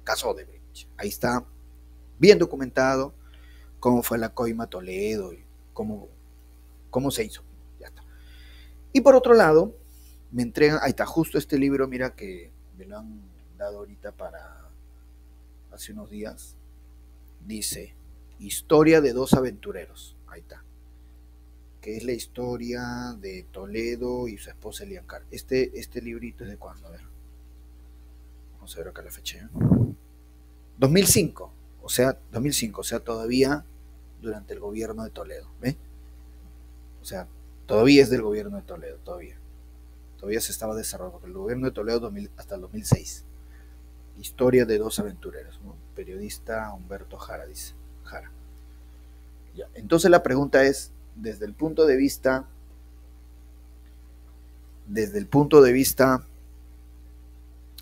caso Odebrecht. Ahí está bien documentado cómo fue la coima a Toledo y cómo se hizo. Ya está. Y por otro lado, me entregan, ahí está justo este libro, mira que me lo han dado ahorita para hace unos días. Dice, Historia de dos aventureros. Ahí está. Que es la historia de Toledo y su esposa Eliancar. Este librito es de cuándo, a ver. Vamos a ver acá la fecha. 2005, o sea, 2005, o sea, todavía durante el gobierno de Toledo, ¿ves? O sea, todavía es del gobierno de Toledo, todavía se estaba desarrollando, el gobierno de Toledo 2000, hasta el 2006. Historia de dos aventureros, ¿no? Periodista Humberto Jara, dice, Jara. Ya. Entonces la pregunta es, desde el punto de vista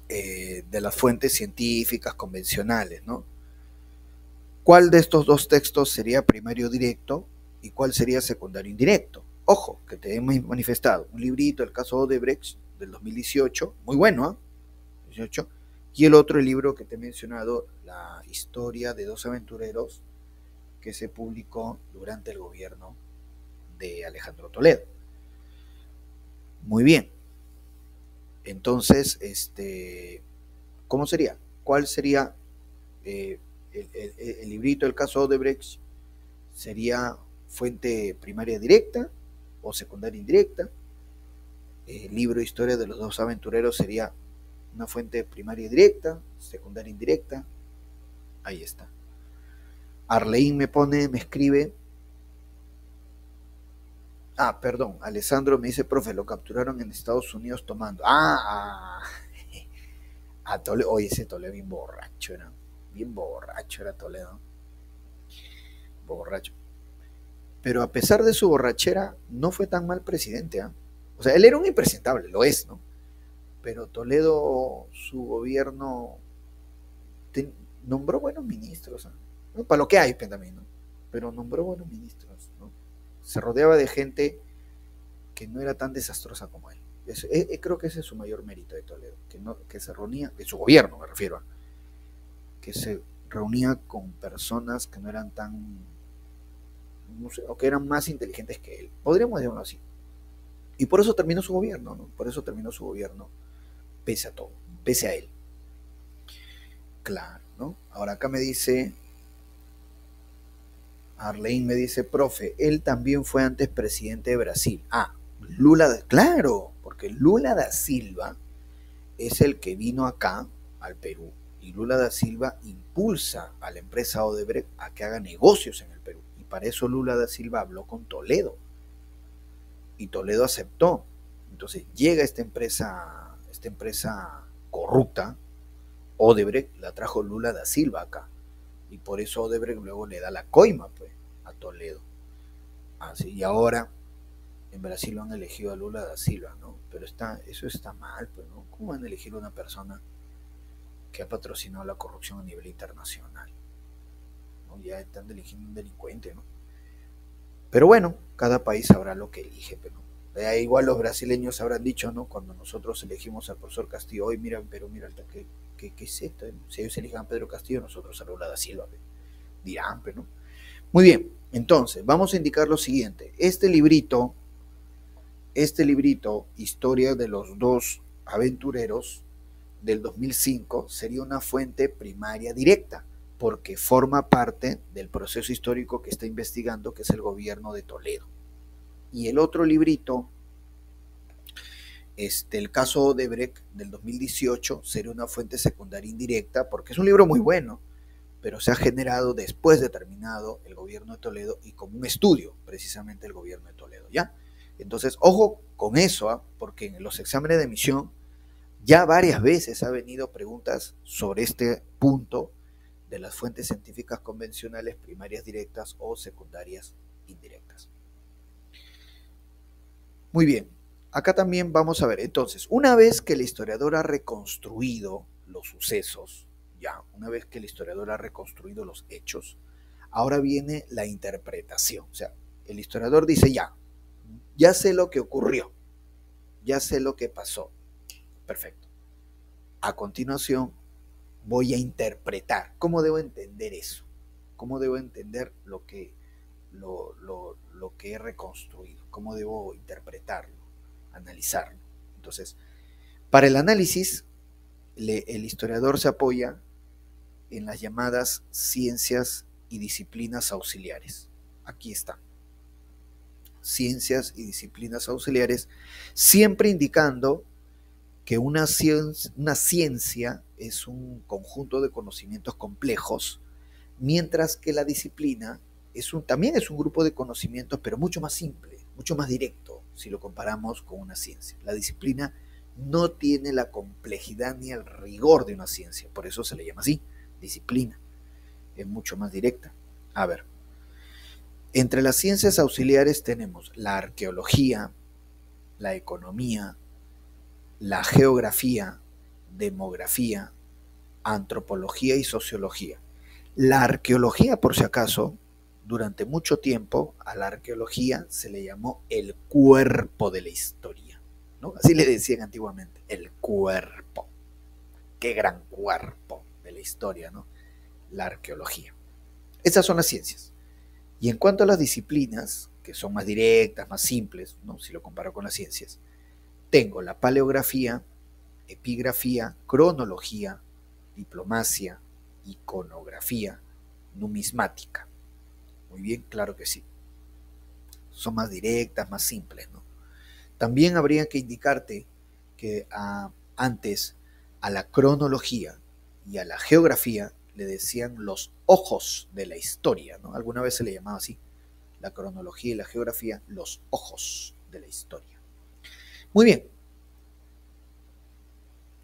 de las fuentes científicas convencionales, ¿no? ¿Cuál de estos dos textos sería primario directo y cuál sería secundario indirecto? Ojo, que te he manifestado un librito, el caso Odebrecht, del 2018, muy bueno, ¿eh? 18, y el otro, el libro que te he mencionado, La historia de dos aventureros, que se publicó durante el gobierno de Alejandro Toledo. Muy bien. Entonces, ¿cómo sería? ¿Cuál sería el librito, el caso Odebrecht? ¿Sería fuente primaria directa o secundaria indirecta? El libro Historia de los dos aventureros sería una fuente primaria directa, secundaria indirecta. Ahí está. Arleín me escribe. Ah, perdón, Alessandro me dice, profe, lo capturaron en Estados Unidos tomando. A Toledo. Oye, ese Toledo bien borracho era. Bien borracho era Toledo. Borracho. Pero a pesar de su borrachera, no fue tan mal presidente, ¿eh? O sea, él era un impresentable, lo es, ¿no? Pero Toledo, su gobierno, nombró buenos ministros, ¿eh? ¿No? Para lo que hay también, ¿no? Pero nombró buenos ministros, ¿no? Se rodeaba de gente que no era tan desastrosa como él. Creo que ese es su mayor mérito de Toledo, que se reunía, de su gobierno me refiero, que se reunía con personas que no eran tan, no sé, o que eran más inteligentes que él. Podríamos decirlo así. Y por eso terminó su gobierno, ¿no? Por eso terminó su gobierno, pese a todo, pese a él. Claro, ¿no? Ahora acá me dice, Arlene me dice, profe, él también fue antes presidente de Brasil. Claro, porque Lula da Silva es el que vino acá al Perú y Lula da Silva impulsa a la empresa Odebrecht a que haga negocios en el Perú. Y para eso Lula da Silva habló con Toledo y Toledo aceptó. Entonces llega esta empresa corrupta, Odebrecht, la trajo Lula da Silva acá. Y por eso Odebrecht luego le da la coima, pues, a Toledo. Así, y ahora en Brasil lo han elegido a Lula da Silva, ¿no? Pero eso está mal, pues, ¿no? ¿Cómo van a elegir a una persona que ha patrocinado la corrupción a nivel internacional? ¿No? Ya están eligiendo un delincuente, ¿no? Pero bueno, cada país sabrá lo que elige, pero igual los brasileños habrán dicho, ¿no? Cuando nosotros elegimos al profesor Castillo, hoy mira, pero mira, ¿qué es esto? Si ellos eligen a Pedro Castillo, nosotros a Lula da Silva, dirán, pero no. Muy bien, entonces, vamos a indicar lo siguiente. Este librito, Historia de los dos aventureros, del 2005, sería una fuente primaria directa, porque forma parte del proceso histórico que está investigando, que es el gobierno de Toledo. Y el otro librito, el caso Odebrecht del 2018, sería una fuente secundaria indirecta, porque es un libro muy bueno, pero se ha generado después de terminado el gobierno de Toledo y como un estudio, precisamente el gobierno de Toledo, ¿ya? Entonces, ojo con eso, ¿eh? Porque en los exámenes de admisión ya varias veces ha venido preguntas sobre este punto de las fuentes científicas convencionales primarias directas o secundarias indirectas. Muy bien, acá también vamos a ver, entonces, una vez que el historiador ha reconstruido los sucesos, ya, una vez que el historiador ha reconstruido los hechos, ahora viene la interpretación. O sea, el historiador dice, ya sé lo que ocurrió, ya sé lo que pasó. Perfecto. A continuación, voy a interpretar. ¿Cómo debo entender eso? ¿Cómo debo entender lo que he reconstruido? ¿Cómo debo interpretarlo, analizarlo? Entonces, para el análisis, el historiador se apoya en las llamadas ciencias y disciplinas auxiliares. Aquí está. Ciencias y disciplinas auxiliares, siempre indicando que una ciencia es un conjunto de conocimientos complejos, mientras que la disciplina también es un grupo de conocimientos, pero mucho más simple, mucho más directo, si lo comparamos con una ciencia. La disciplina no tiene la complejidad ni el rigor de una ciencia, por eso se le llama así, disciplina. Es mucho más directa. A ver, entre las ciencias auxiliares tenemos la arqueología, la economía, la geografía, demografía, antropología y sociología. La arqueología, por si acaso, durante mucho tiempo a la arqueología se le llamó el cuerpo de la historia, ¿no? Así le decían antiguamente, el cuerpo. Qué gran cuerpo de la historia, ¿no? La arqueología. Esas son las ciencias. Y en cuanto a las disciplinas, que son más directas, más simples, ¿no? Si lo comparo con las ciencias, tengo la paleografía, epigrafía, cronología, diplomacia, iconografía, numismática. Muy bien, claro que sí. Son más directas, más simples, ¿no? También habría que indicarte que antes a la cronología y a la geografía le decían los ojos de la historia, ¿no? Alguna vez se le llamaba así, la cronología y la geografía, los ojos de la historia. Muy bien.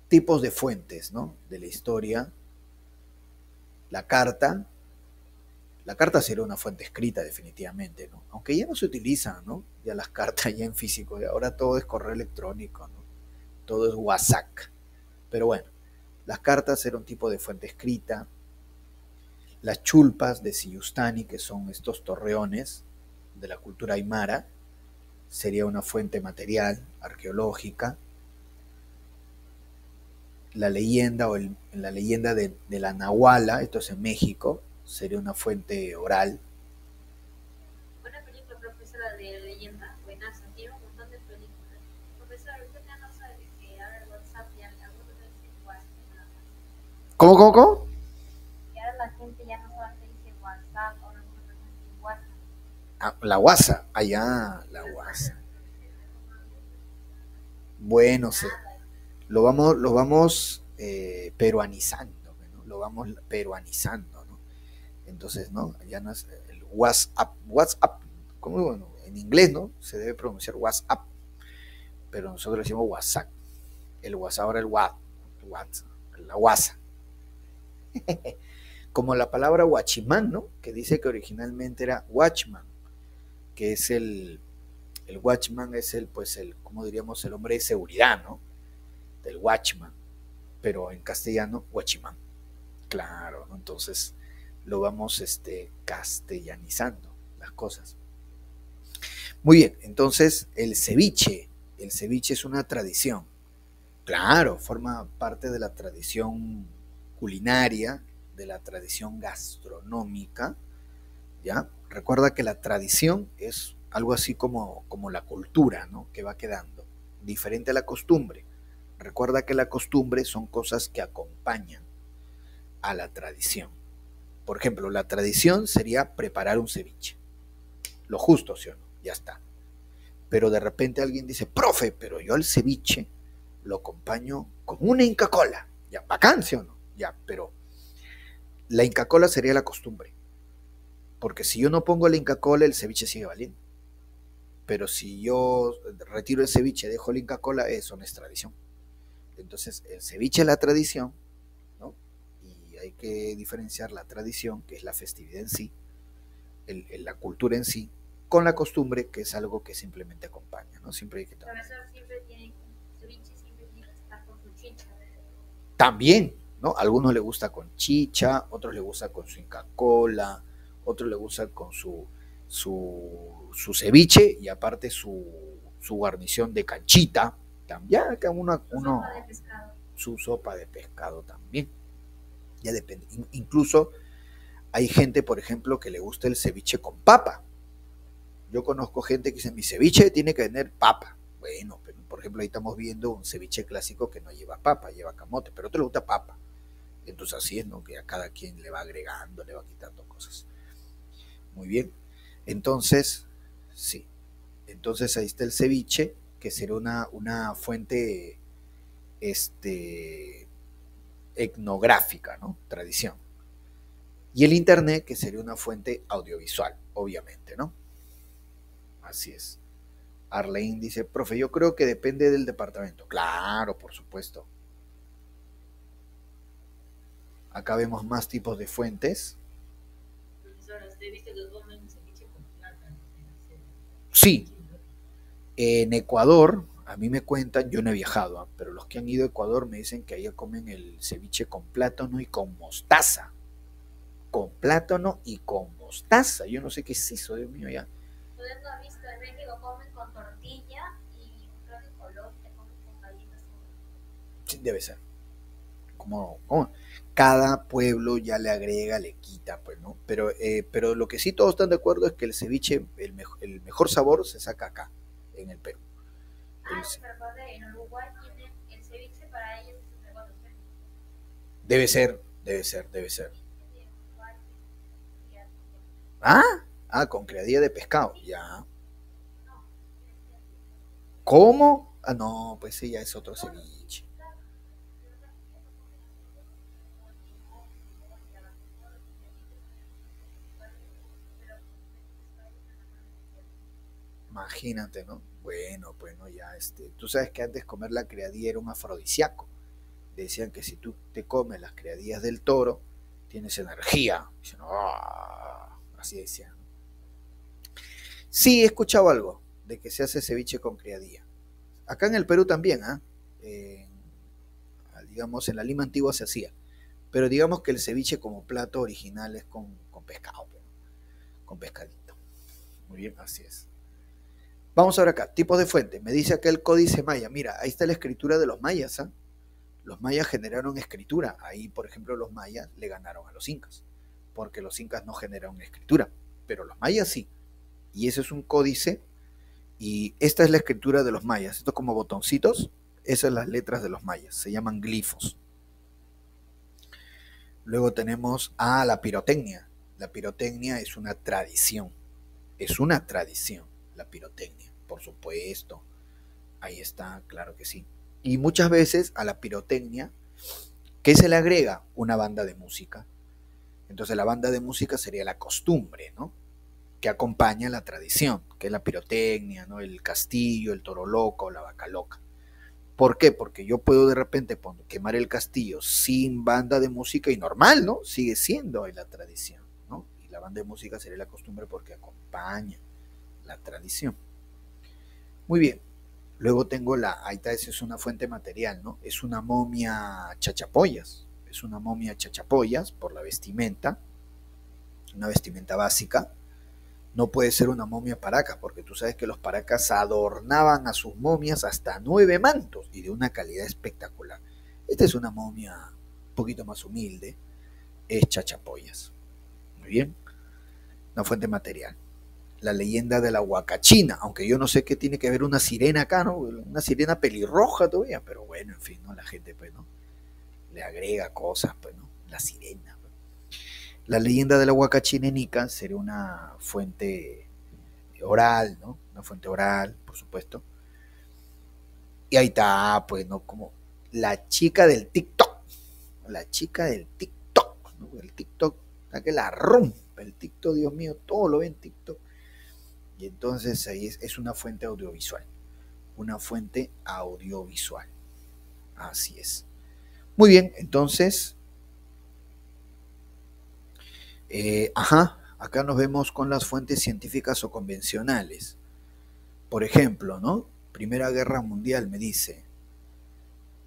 Tipos de fuentes, ¿no? De la historia. La carta sería una fuente escrita definitivamente, ¿no? Aunque ya no se utilizan, ¿no? Ya las cartas ya en físico, ahora todo es correo electrónico, ¿no? Todo es WhatsApp. Pero bueno, las cartas eran un tipo de fuente escrita. Las chulpas de Siyustani, que son estos torreones de la cultura aymara, sería una fuente material, arqueológica. La leyenda la leyenda de la Nahuala, esto es en México, sería una fuente oral. Buena película, profesora, de leyenda. Buenas, tiene un montón de películas. Profesora, usted ya no sabe que ahora el WhatsApp ya algunos dicen WhatsApp nada más. ¿Cómo? Y ahora la gente ya no solamente dice WhatsApp, ahora algunos dicen WhatsApp. La guasa, allá, la guasa. Bueno, lo vamos peruanizando, ¿no? Lo vamos peruanizando, ¿no? Entonces, ¿no? Ya no es el WhatsApp, como bueno, en inglés, ¿no? Se debe pronunciar WhatsApp, pero nosotros decimos WhatsApp. El WhatsApp ahora el WhatsApp, la WhatsApp. Como la palabra watchman, ¿no? Que dice que originalmente era watchman, que es el watchman es ¿cómo diríamos? El hombre de seguridad, ¿no? Del watchman, pero en castellano, watchman. Claro, ¿no? Entonces lo vamos castellanizando las cosas. Muy bien, entonces el ceviche es una tradición. Claro, forma parte de la tradición culinaria, de la tradición gastronómica, ¿ya? Recuerda que la tradición es algo así como la cultura, ¿no? Que va quedando, diferente a la costumbre. Recuerda que la costumbre son cosas que acompañan a la tradición. Por ejemplo, la tradición sería preparar un ceviche. Lo justo, ¿sí o no? Ya está. Pero de repente alguien dice, profe, pero yo al ceviche lo acompaño con una Inca Kola. Ya, bacán, ¿sí o no? Ya, pero la Inca Kola sería la costumbre. Porque si yo no pongo la Inca Kola, el ceviche sigue valiendo. Pero si yo retiro el ceviche, dejo la Inca Kola, eso no es tradición. Entonces, el ceviche es la tradición, ¿no? Y hay que diferenciar la tradición, que es la festividad en sí, la cultura en sí, con la costumbre, que es algo que simplemente acompaña, ¿no? Siempre hay que tomar. Profesor, siempre tiene, ceviche siempre tiene que estar con su chicha. También, ¿no? A algunos les gusta con chicha, otros les gusta con su Inca Kola, otros les gusta con su ceviche y aparte su guarnición de canchita. También, cada uno Sopa de pescado. su sopa de pescado también. Ya depende. Incluso hay gente, por ejemplo, que le gusta el ceviche con papa. Yo conozco gente que dice, mi ceviche tiene que tener papa. Bueno, pero por ejemplo, ahí estamos viendo un ceviche clásico que no lleva papa, lleva camote, pero a otro le gusta papa. Entonces así es, ¿no? Que a cada quien le va agregando, le va quitando cosas. Muy bien. Entonces, sí. Entonces ahí está el ceviche, que será una fuente etnográfica, ¿no? Tradición. Y el internet, que sería una fuente audiovisual, obviamente, ¿no? Así es. Arlene dice, profe, yo creo que depende del departamento. Claro, por supuesto. Acá vemos más tipos de fuentes. Profesora, ¿usted viste que comen ceviche con plátano? Sí, en Ecuador, a mí me cuentan, yo no he viajado, pero los que han ido a Ecuador me dicen que allá comen el ceviche con plátano y con mostaza. Con plátano y con mostaza. Yo no sé qué es eso, Dios mío, ya. ¿Usted no ha visto en México comen con tortilla y creo que en Colombia comen con gallinas? Sí, debe ser. ¿Cómo? Cada pueblo ya le agrega, le quita, pues, ¿no? Pero lo que sí todos están de acuerdo es que el ceviche, el mejor sabor se saca acá, en el Perú. Perdón, en Uruguay tienen el ceviche para ellos es el mejor. Debe ser, debe ser, debe ser. Con criadilla de pescado, ya. ¿Cómo? No, pues sí, ya es otro ceviche. Imagínate, ¿no? Bueno, pues no, ya tú sabes que antes comer la criadilla era un afrodisíaco. Decían que si tú te comes las criadillas del toro, tienes energía. Dicen, así decían. Sí, he escuchado algo de que se hace ceviche con criadilla. Acá en el Perú también, digamos, en la Lima antigua se hacía. Pero digamos que el ceviche como plato original es con pescado, con pescadito. Muy bien, así es. Vamos ahora acá, tipos de fuente. Me dice acá el códice maya. Mira, ahí está la escritura de los mayas. Los mayas generaron escritura. Ahí, por ejemplo, los mayas le ganaron a los incas. Porque los incas no generaron escritura. Pero los mayas sí. Y ese es un códice. Y esta es la escritura de los mayas. Esto como botoncitos. Esas son las letras de los mayas. Se llaman glifos. Luego tenemos la pirotecnia. La pirotecnia es una tradición. Es una tradición la pirotecnia, por supuesto. Ahí está, claro que sí. Y muchas veces a la pirotecnia, ¿qué se le agrega? Una banda de música. Entonces la banda de música sería la costumbre, ¿no? Que acompaña la tradición, que es la pirotecnia, ¿no? El castillo, el toro loco, la vaca loca. ¿Por qué? Porque yo puedo de repente quemar el castillo sin banda de música y normal, ¿no? Sigue siendo la tradición, ¿no? Y la banda de música sería la costumbre porque acompaña la tradición. Muy bien. Luego tengo ahí está, esa es una fuente material, ¿no? Es una momia chachapollas. Es una momia chachapollas por la vestimenta, una vestimenta básica. No puede ser una momia paraca, porque tú sabes que los paracas adornaban a sus momias hasta 9 mantos y de una calidad espectacular. Esta es una momia un poquito más humilde, es chachapollas. Muy bien. Una fuente material. La leyenda de la huacachina, aunque yo no sé qué tiene que ver una sirena acá, ¿no? Una sirena pelirroja todavía, pero bueno, en fin, ¿no? La gente, pues, ¿no? Le agrega cosas, pues, ¿no? La sirena. Pues. La leyenda de la huacachina en Ica sería una fuente oral, ¿no? Una fuente oral, por supuesto. Y ahí está, pues, ¿no? Como la chica del TikTok. La chica del TikTok, ¿no? El TikTok, la que la rompe. El TikTok, Dios mío, todo lo ve en TikTok. Y entonces ahí es una fuente audiovisual. Una fuente audiovisual. Así es. Muy bien, entonces. acá nos vemos con las fuentes científicas o convencionales. Por ejemplo, ¿no? Primera Guerra Mundial me dice,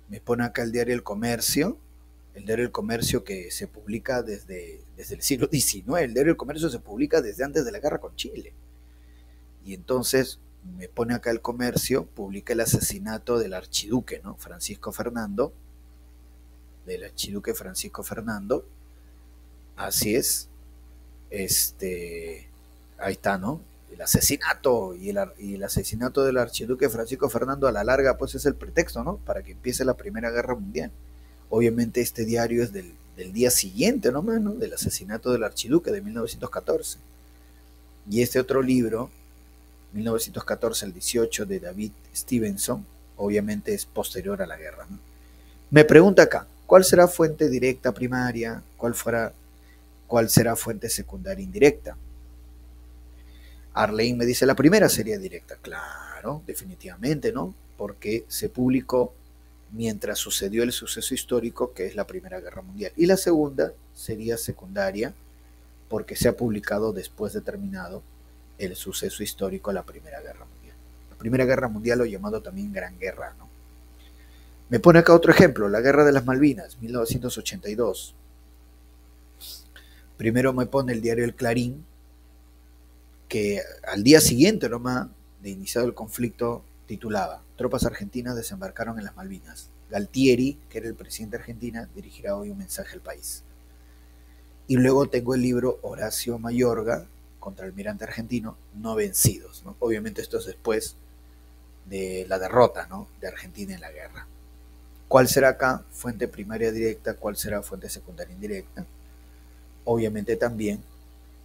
me pone acá el diario El Comercio, el diario El Comercio que se publica desde el siglo XIX, el diario El Comercio se publica desde antes de la guerra con Chile. Y entonces me pone acá El Comercio, publica el asesinato del archiduque, ¿no? Francisco Fernando, del archiduque Francisco Fernando, así es, ahí está, ¿no? El asesinato y el asesinato del archiduque Francisco Fernando a la larga pues es el pretexto, ¿no? Para que empiece la Primera Guerra Mundial. Obviamente este diario es del día siguiente, ¿no? Del asesinato del archiduque de 1914. Y este otro libro, 1914 al 18, de David Stevenson, obviamente es posterior a la guerra, ¿no? Me pregunta acá, ¿cuál será fuente directa primaria? ¿Cuál será fuente secundaria indirecta? Arlene me dice, la primera sería directa. Claro, definitivamente, ¿no? Porque se publicó mientras sucedió el suceso histórico, que es la Primera Guerra Mundial. Y la segunda sería secundaria, porque se ha publicado después de terminado el suceso histórico, la Primera Guerra Mundial. La Primera Guerra Mundial, o llamado también Gran Guerra, ¿no? Me pone acá otro ejemplo, la Guerra de las Malvinas, 1982. Primero me pone el diario El Clarín, que al día siguiente nomás de iniciado el conflicto titulaba Tropas argentinas desembarcaron en las Malvinas. Galtieri, que era el presidente de Argentina, dirigirá hoy un mensaje al país. Y luego tengo el libro Horacio Mayorga, contraalmirante argentino, no vencidos, ¿no? Obviamente esto es después de la derrota, ¿no?, de Argentina en la guerra. ¿Cuál será acá fuente primaria directa? ¿Cuál será fuente secundaria indirecta? Obviamente también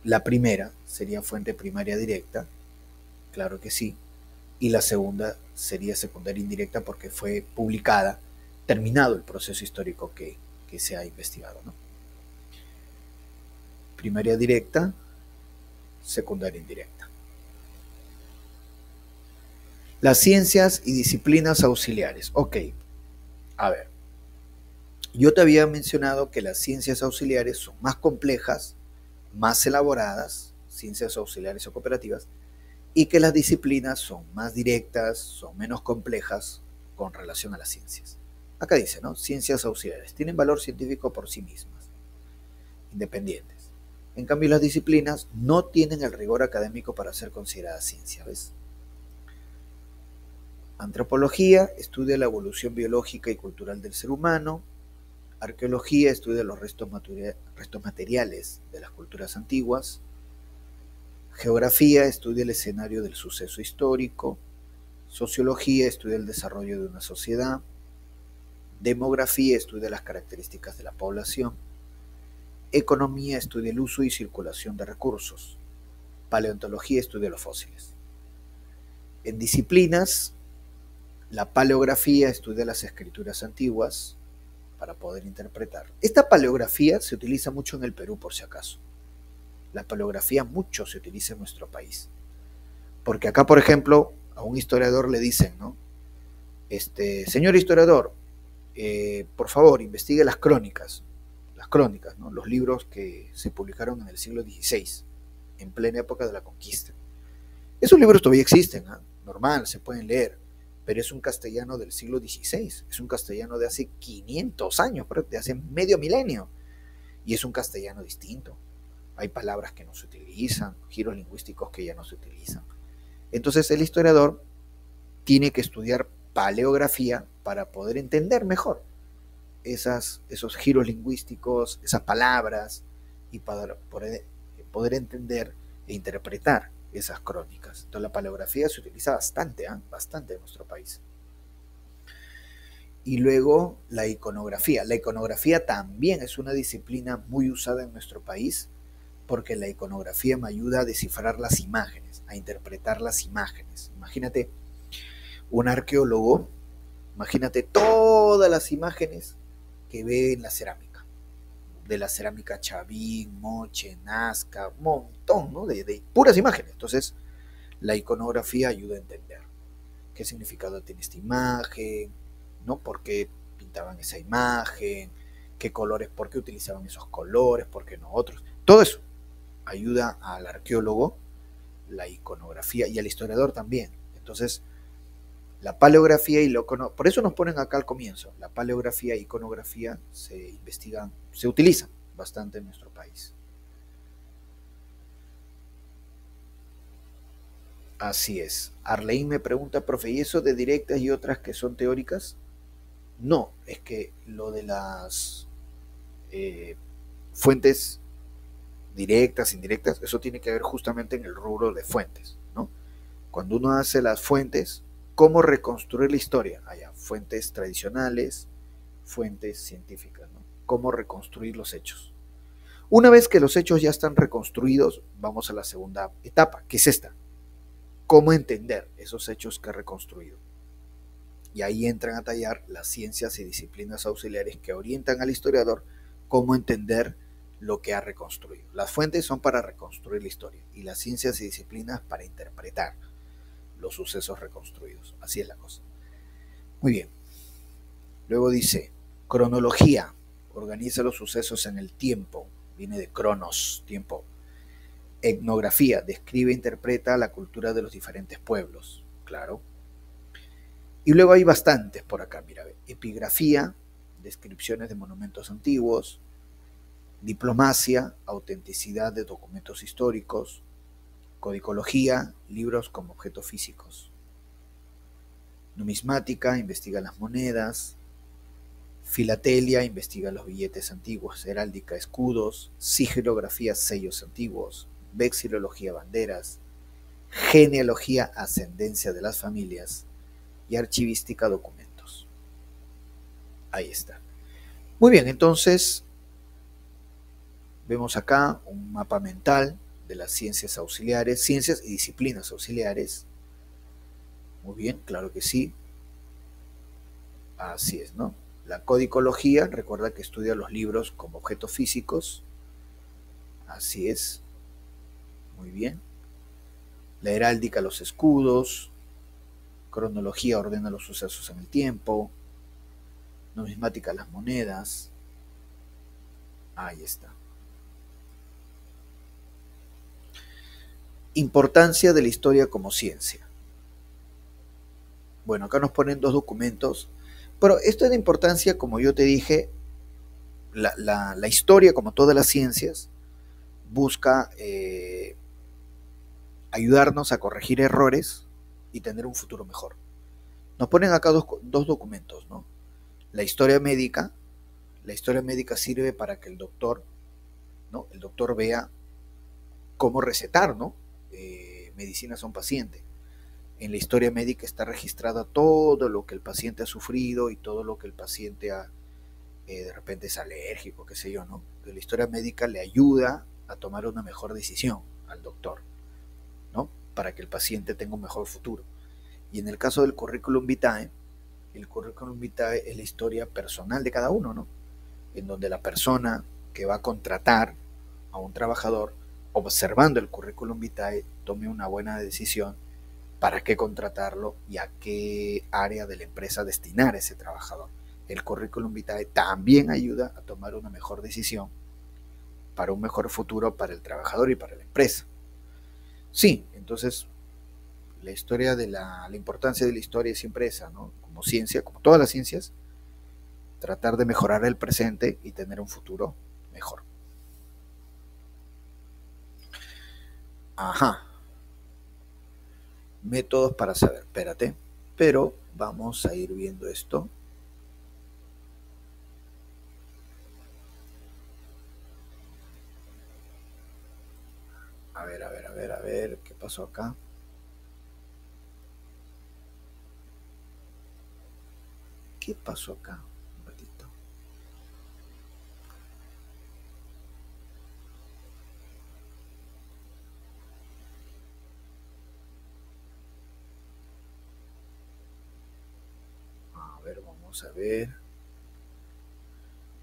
la primera sería fuente primaria directa, claro que sí, y la segunda sería secundaria indirecta porque fue publicada, terminado el proceso histórico que se ha investigado, ¿no? Primaria directa, secundaria indirecta. Las ciencias y disciplinas auxiliares. Ok, a ver, yo te había mencionado que las ciencias auxiliares son más complejas, más elaboradas, ciencias auxiliares o cooperativas, y que las disciplinas son más directas, son menos complejas con relación a las ciencias. Acá dice, ¿no? Ciencias auxiliares tienen valor científico por sí mismas, independientes. En cambio, las disciplinas no tienen el rigor académico para ser consideradas ciencia, ¿ves? Antropología estudia la evolución biológica y cultural del ser humano. Arqueología estudia los restos materiales de las culturas antiguas. Geografía estudia el escenario del suceso histórico. Sociología estudia el desarrollo de una sociedad. Demografía estudia las características de la población. Economía estudia el uso y circulación de recursos. Paleontología estudia los fósiles. En disciplinas, la paleografía estudia las escrituras antiguas para poder interpretar. Esta paleografía se utiliza mucho en el Perú, por si acaso. La paleografía mucho se utiliza en nuestro país. Porque acá, por ejemplo, a un historiador le dicen, ¿no? Señor historiador, por favor, investigue las crónicas, ¿no? Los libros que se publicaron en el siglo XVI, en plena época de la conquista. Esos libros todavía existen, ¿eh? Normal, se pueden leer, pero es un castellano del siglo XVI, es un castellano de hace 500 años, de hace medio milenio, y es un castellano distinto. Hay palabras que no se utilizan, giros lingüísticos que ya no se utilizan. Entonces el historiador tiene que estudiar paleografía para poder entender mejor esos giros lingüísticos, esas palabras, y para poder entender e interpretar esas crónicas. Entonces la paleografía se utiliza bastante, bastante en nuestro país. Y luego la iconografía. La iconografía también es una disciplina muy usada en nuestro país, porque la iconografía me ayuda a descifrar las imágenes, a interpretar las imágenes. Imagínate un arqueólogo, imagínate todas las imágenes que ve en la cerámica, de la cerámica Chavín, Moche, Nazca, un montón, ¿no? de puras imágenes. Entonces, la iconografía ayuda a entender qué significado tiene esta imagen, ¿no? ¿Por qué pintaban esa imagen? ¿Qué colores? ¿Por qué utilizaban esos colores? ¿Por qué no otros? Todo eso ayuda al arqueólogo, la iconografía y al historiador también. Entonces, la paleografía y por eso nos ponen acá al comienzo, la paleografía e iconografía se investigan, se utilizan bastante en nuestro país. Así es. Arleín me pregunta, profe, ¿y eso de directas y otras que son teóricas? No, es que lo de las eh, fuentes directas, indirectas, eso tiene que ver justamente en el rubro de fuentes, ¿no? Cuando uno hace las fuentes, ¿cómo reconstruir la historia? Allá, fuentes tradicionales, fuentes científicas, ¿no? ¿Cómo reconstruir los hechos? Una vez que los hechos ya están reconstruidos, vamos a la segunda etapa, que es esta. ¿Cómo entender esos hechos que he reconstruido? Y ahí entran a tallar las ciencias y disciplinas auxiliares que orientan al historiador cómo entender lo que ha reconstruido. Las fuentes son para reconstruir la historia y las ciencias y disciplinas para interpretar los sucesos reconstruidos. Así es la cosa. Muy bien. Luego dice, cronología, organiza los sucesos en el tiempo. Viene de cronos, tiempo. Etnografía, describe e interpreta la cultura de los diferentes pueblos. Claro. Y luego hay bastantes por acá, mira, epigrafía, descripciones de monumentos antiguos, diplomacia, autenticidad de documentos históricos, codicología, libros como objetos físicos, numismática, investiga las monedas, filatelia, investiga los billetes antiguos, heráldica, escudos, sigilografía, sellos antiguos, vexilología, banderas, genealogía, ascendencia de las familias y archivística, documentos. Ahí está. Muy bien, entonces vemos acá un mapa mental de las ciencias auxiliares, ciencias y disciplinas auxiliares. Muy bien, claro que sí. Así es, ¿no? La codicología, recuerda que estudia los libros como objetos físicos. Así es. Muy bien. La heráldica, los escudos. Cronología, ordena los sucesos en el tiempo. Numismática, las monedas. Ahí está. Importancia de la historia como ciencia. Bueno, acá nos ponen dos documentos, pero esto es de importancia, como yo te dije, la historia, como todas las ciencias, busca ayudarnos a corregir errores y tener un futuro mejor. Nos ponen acá dos documentos, ¿no? La historia médica sirve para que el doctor, ¿no? El doctor vea cómo recetar, ¿no? Medicinas a un paciente. En la historia médica está registrada todo lo que el paciente ha sufrido y todo lo que el paciente de repente es alérgico, qué sé yo, ¿no? Pero la historia médica le ayuda a tomar una mejor decisión al doctor, ¿no? Para que el paciente tenga un mejor futuro. Y en el caso del currículum vitae, el currículum vitae es la historia personal de cada uno, ¿no? En donde la persona que va a contratar a un trabajador, observando el currículum vitae, tome una buena decisión para qué contratarlo y a qué área de la empresa destinar a ese trabajador. El currículum vitae también ayuda a tomar una mejor decisión para un mejor futuro para el trabajador y para la empresa. Sí, entonces la historia de la importancia de la historia es siempre esa, ¿no? Como ciencia, como todas las ciencias, tratar de mejorar el presente y tener un futuro mejor. Ajá. Métodos para saber, espérate, pero vamos a ir viendo esto. A ver, ¿qué pasó acá? ¿Qué pasó acá? Un ratito. A ver, vamos a ver.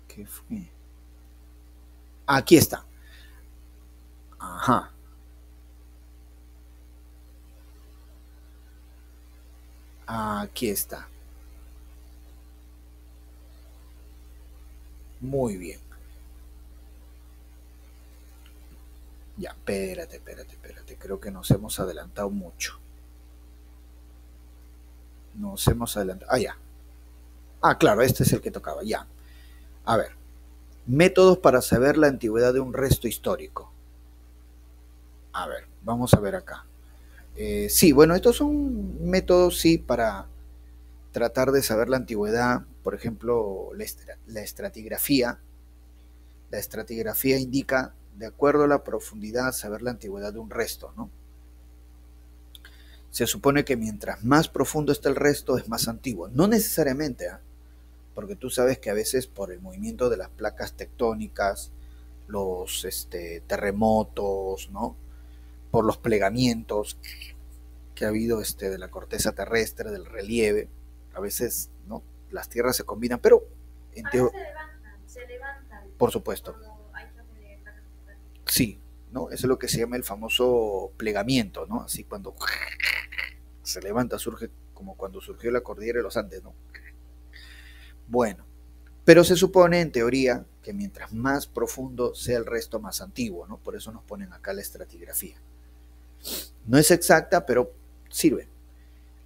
¿Qué fue? Aquí está. Ajá. Aquí está. Muy bien. Ya, espérate. Creo que nos hemos adelantado mucho. Nos hemos adelantado. Ah, ya. Ah, claro, este es el que tocaba. Ya. A ver. Métodos para saber la antigüedad de un resto histórico. A ver, vamos a ver acá. Sí, bueno, estos son métodos, sí, para tratar de saber la antigüedad. Por ejemplo, la estratigrafía. La estratigrafía indica, de acuerdo a la profundidad, saber la antigüedad de un resto, ¿no? Se supone que mientras más profundo está el resto, es más antiguo. No necesariamente, ¿eh? Porque tú sabes que a veces por el movimiento de las placas tectónicas, los terremotos, ¿no? Por los plegamientos que ha habido de la corteza terrestre, del relieve, a veces, ¿no? Las tierras se combinan, pero en se levantan. Por supuesto. Sí, ¿no? Eso es lo que se llama el famoso plegamiento, ¿no? Así cuando se levanta, surge como cuando surgió la cordillera de los Andes, ¿no? Bueno, pero se supone en teoría que mientras más profundo sea el resto, más antiguo, ¿no? Por eso nos ponen acá la estratigrafía. No es exacta, pero sirve.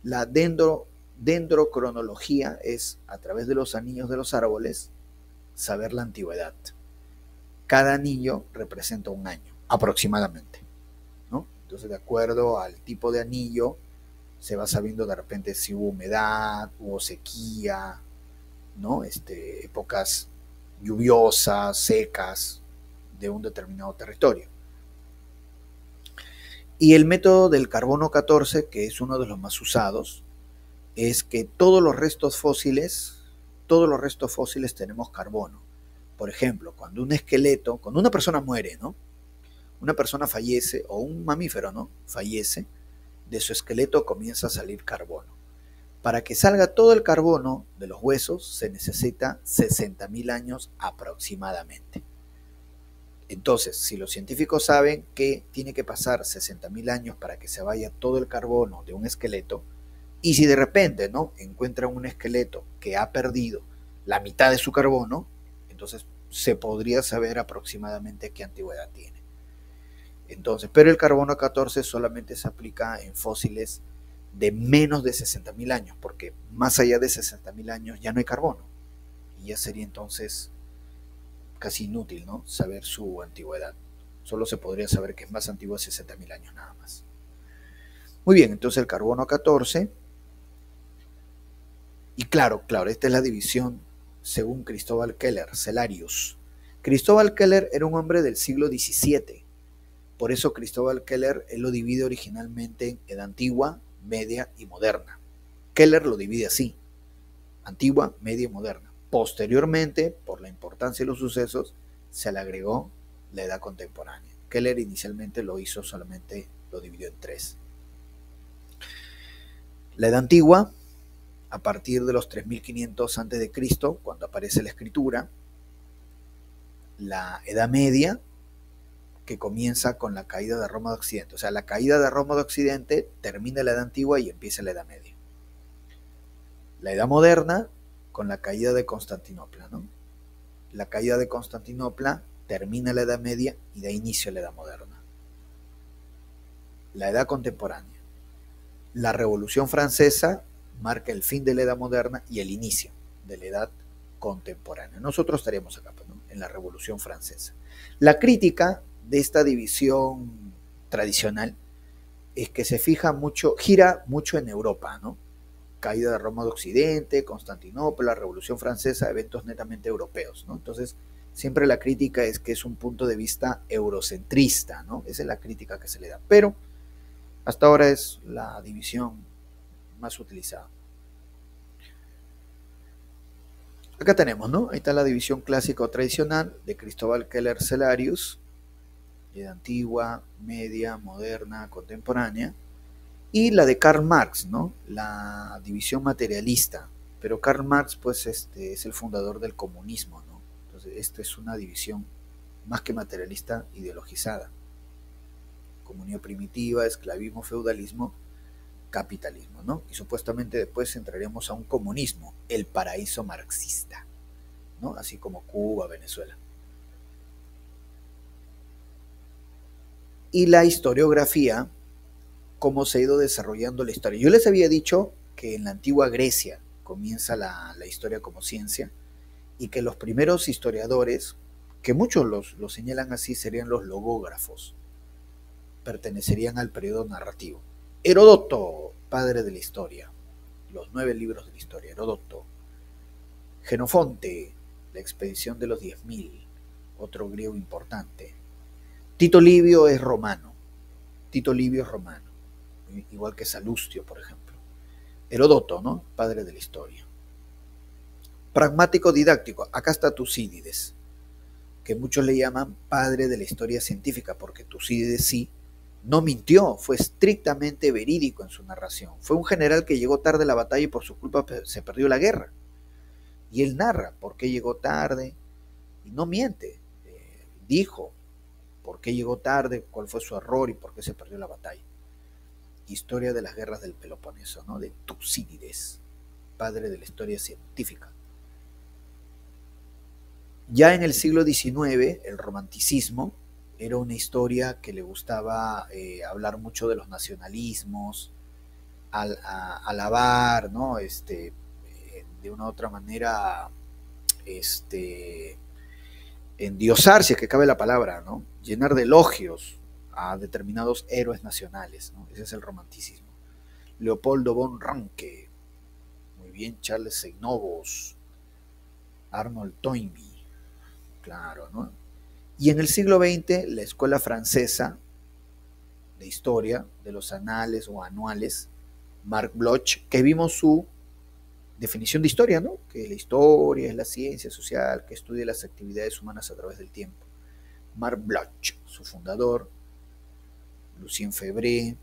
La dendrocronología es, a través de los anillos de los árboles, saber la antigüedad. Cada anillo representa un año, aproximadamente, ¿no? Entonces, de acuerdo al tipo de anillo, se va sabiendo de repente si hubo humedad, hubo sequía, ¿no? Épocas lluviosas, secas de un determinado territorio. Y el método del carbono 14, que es uno de los más usados, es que todos los restos fósiles tenemos carbono. Por ejemplo, cuando una persona muere, ¿no? Una persona fallece, o un mamífero, ¿no? Fallece, de su esqueleto comienza a salir carbono. Para que salga todo el carbono de los huesos se necesita 60.000 años aproximadamente. Entonces, si los científicos saben que tiene que pasar 60.000 años para que se vaya todo el carbono de un esqueleto, y si de repente, ¿no?, encuentran un esqueleto que ha perdido la mitad de su carbono, entonces se podría saber aproximadamente qué antigüedad tiene. Entonces, pero el carbono 14 solamente se aplica en fósiles de menos de 60.000 años, porque más allá de 60.000 años ya no hay carbono. Y ya sería entonces casi inútil, ¿no?, saber su antigüedad. Solo se podría saber que es más antiguo de 60.000 años nada más. Muy bien, entonces el carbono 14. Y claro, esta es la división según Cristóbal Keller, Cellarius. Cristóbal Keller era un hombre del siglo XVII. Por eso Cristóbal Keller, él lo divide originalmente en edad antigua, media y moderna. Keller lo divide así: antigua, media y moderna. Posteriormente, por la importancia de los sucesos, se le agregó la edad contemporánea. Keller inicialmente lo dividió en 3. La edad antigua, a partir de los 3500 a.C., cuando aparece la escritura. La edad media, que comienza con la caída de Roma de Occidente. O sea, la caída de Roma de Occidente termina la edad antigua y empieza la edad media. La edad moderna, con la caída de Constantinopla, ¿no? La caída de Constantinopla termina la edad media y da inicio a la edad moderna. La edad contemporánea. La Revolución Francesa marca el fin de la edad moderna y el inicio de la edad contemporánea. Nosotros estaremos acá, ¿no?, en la Revolución Francesa. La crítica de esta división tradicional es que gira mucho en Europa, ¿no? Caída de Roma de Occidente, Constantinopla, Revolución Francesa, eventos netamente europeos, ¿no? Entonces, siempre la crítica es que es un punto de vista eurocentrista, ¿no? Esa es la crítica que se le da. Pero hasta ahora es la división más utilizada. Acá tenemos, ¿no? Ahí está la división clásica o tradicional de Cristóbal Keller Cellarius, edad antigua, media, moderna, contemporánea, y la de Karl Marx, ¿no?, la división materialista. Pero Karl Marx, pues, es el fundador del comunismo, ¿no? Entonces, esta es una división más que materialista, ideologizada. Comunidad primitiva, esclavismo, feudalismo, capitalismo, ¿no? Y supuestamente después entraremos a un comunismo, el paraíso marxista, ¿no? Así como Cuba, Venezuela. y la historiografía, cómo se ha ido desarrollando la historia. Yo les había dicho que en la antigua Grecia comienza la historia como ciencia y que los primeros historiadores, que muchos los señalan así, serían los logógrafos, pertenecerían al periodo narrativo. Heródoto, padre de la historia, los 9 libros de la historia, Heródoto. Genofonte, la expedición de los 10.000, otro griego importante. Tito Livio es romano, Tito Livio es romano, igual que Salustio, por ejemplo. Heródoto, ¿no? Padre de la historia. Pragmático didáctico, acá está Tucídides, que muchos le llaman padre de la historia científica, porque Tucídides sí no mintió, fue estrictamente verídico en su narración. Fue un general que llegó tarde a la batalla y por su culpa se perdió la guerra. Y él narra por qué llegó tarde y no miente. Dijo por qué llegó tarde, cuál fue su error y por qué se perdió la batalla. Historia de las guerras del Peloponeso, ¿no? De Tucídides, padre de la historia científica. Ya en el siglo XIX, el romanticismo era una historia que le gustaba hablar mucho de los nacionalismos, alabar, ¿no? De una u otra manera, endiosar, si es que cabe la palabra, ¿no? Llenar de elogios a determinados héroes nacionales, ¿no? Ese es el romanticismo. Leopoldo von Ranke, muy bien, Charles Seinovos, Arnold Toynbee, claro, ¿no? Y en el siglo XX, la escuela francesa de historia, de los anales o anuales, Marc Bloch, que vimos su definición de historia, ¿no? Que la historia es la ciencia social que estudia las actividades humanas a través del tiempo. Marc Bloch, su fundador, Lucien Febvre,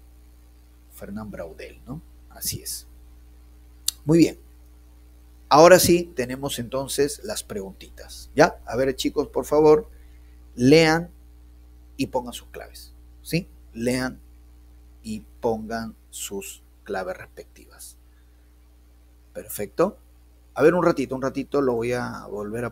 Fernand Braudel, ¿no? Así es. Muy bien. Ahora sí, tenemos entonces las preguntitas. ¿Ya? A ver, chicos, por favor, lean y pongan sus claves. ¿Sí? Lean y pongan sus claves respectivas. Perfecto. A ver, un ratito lo voy a volver a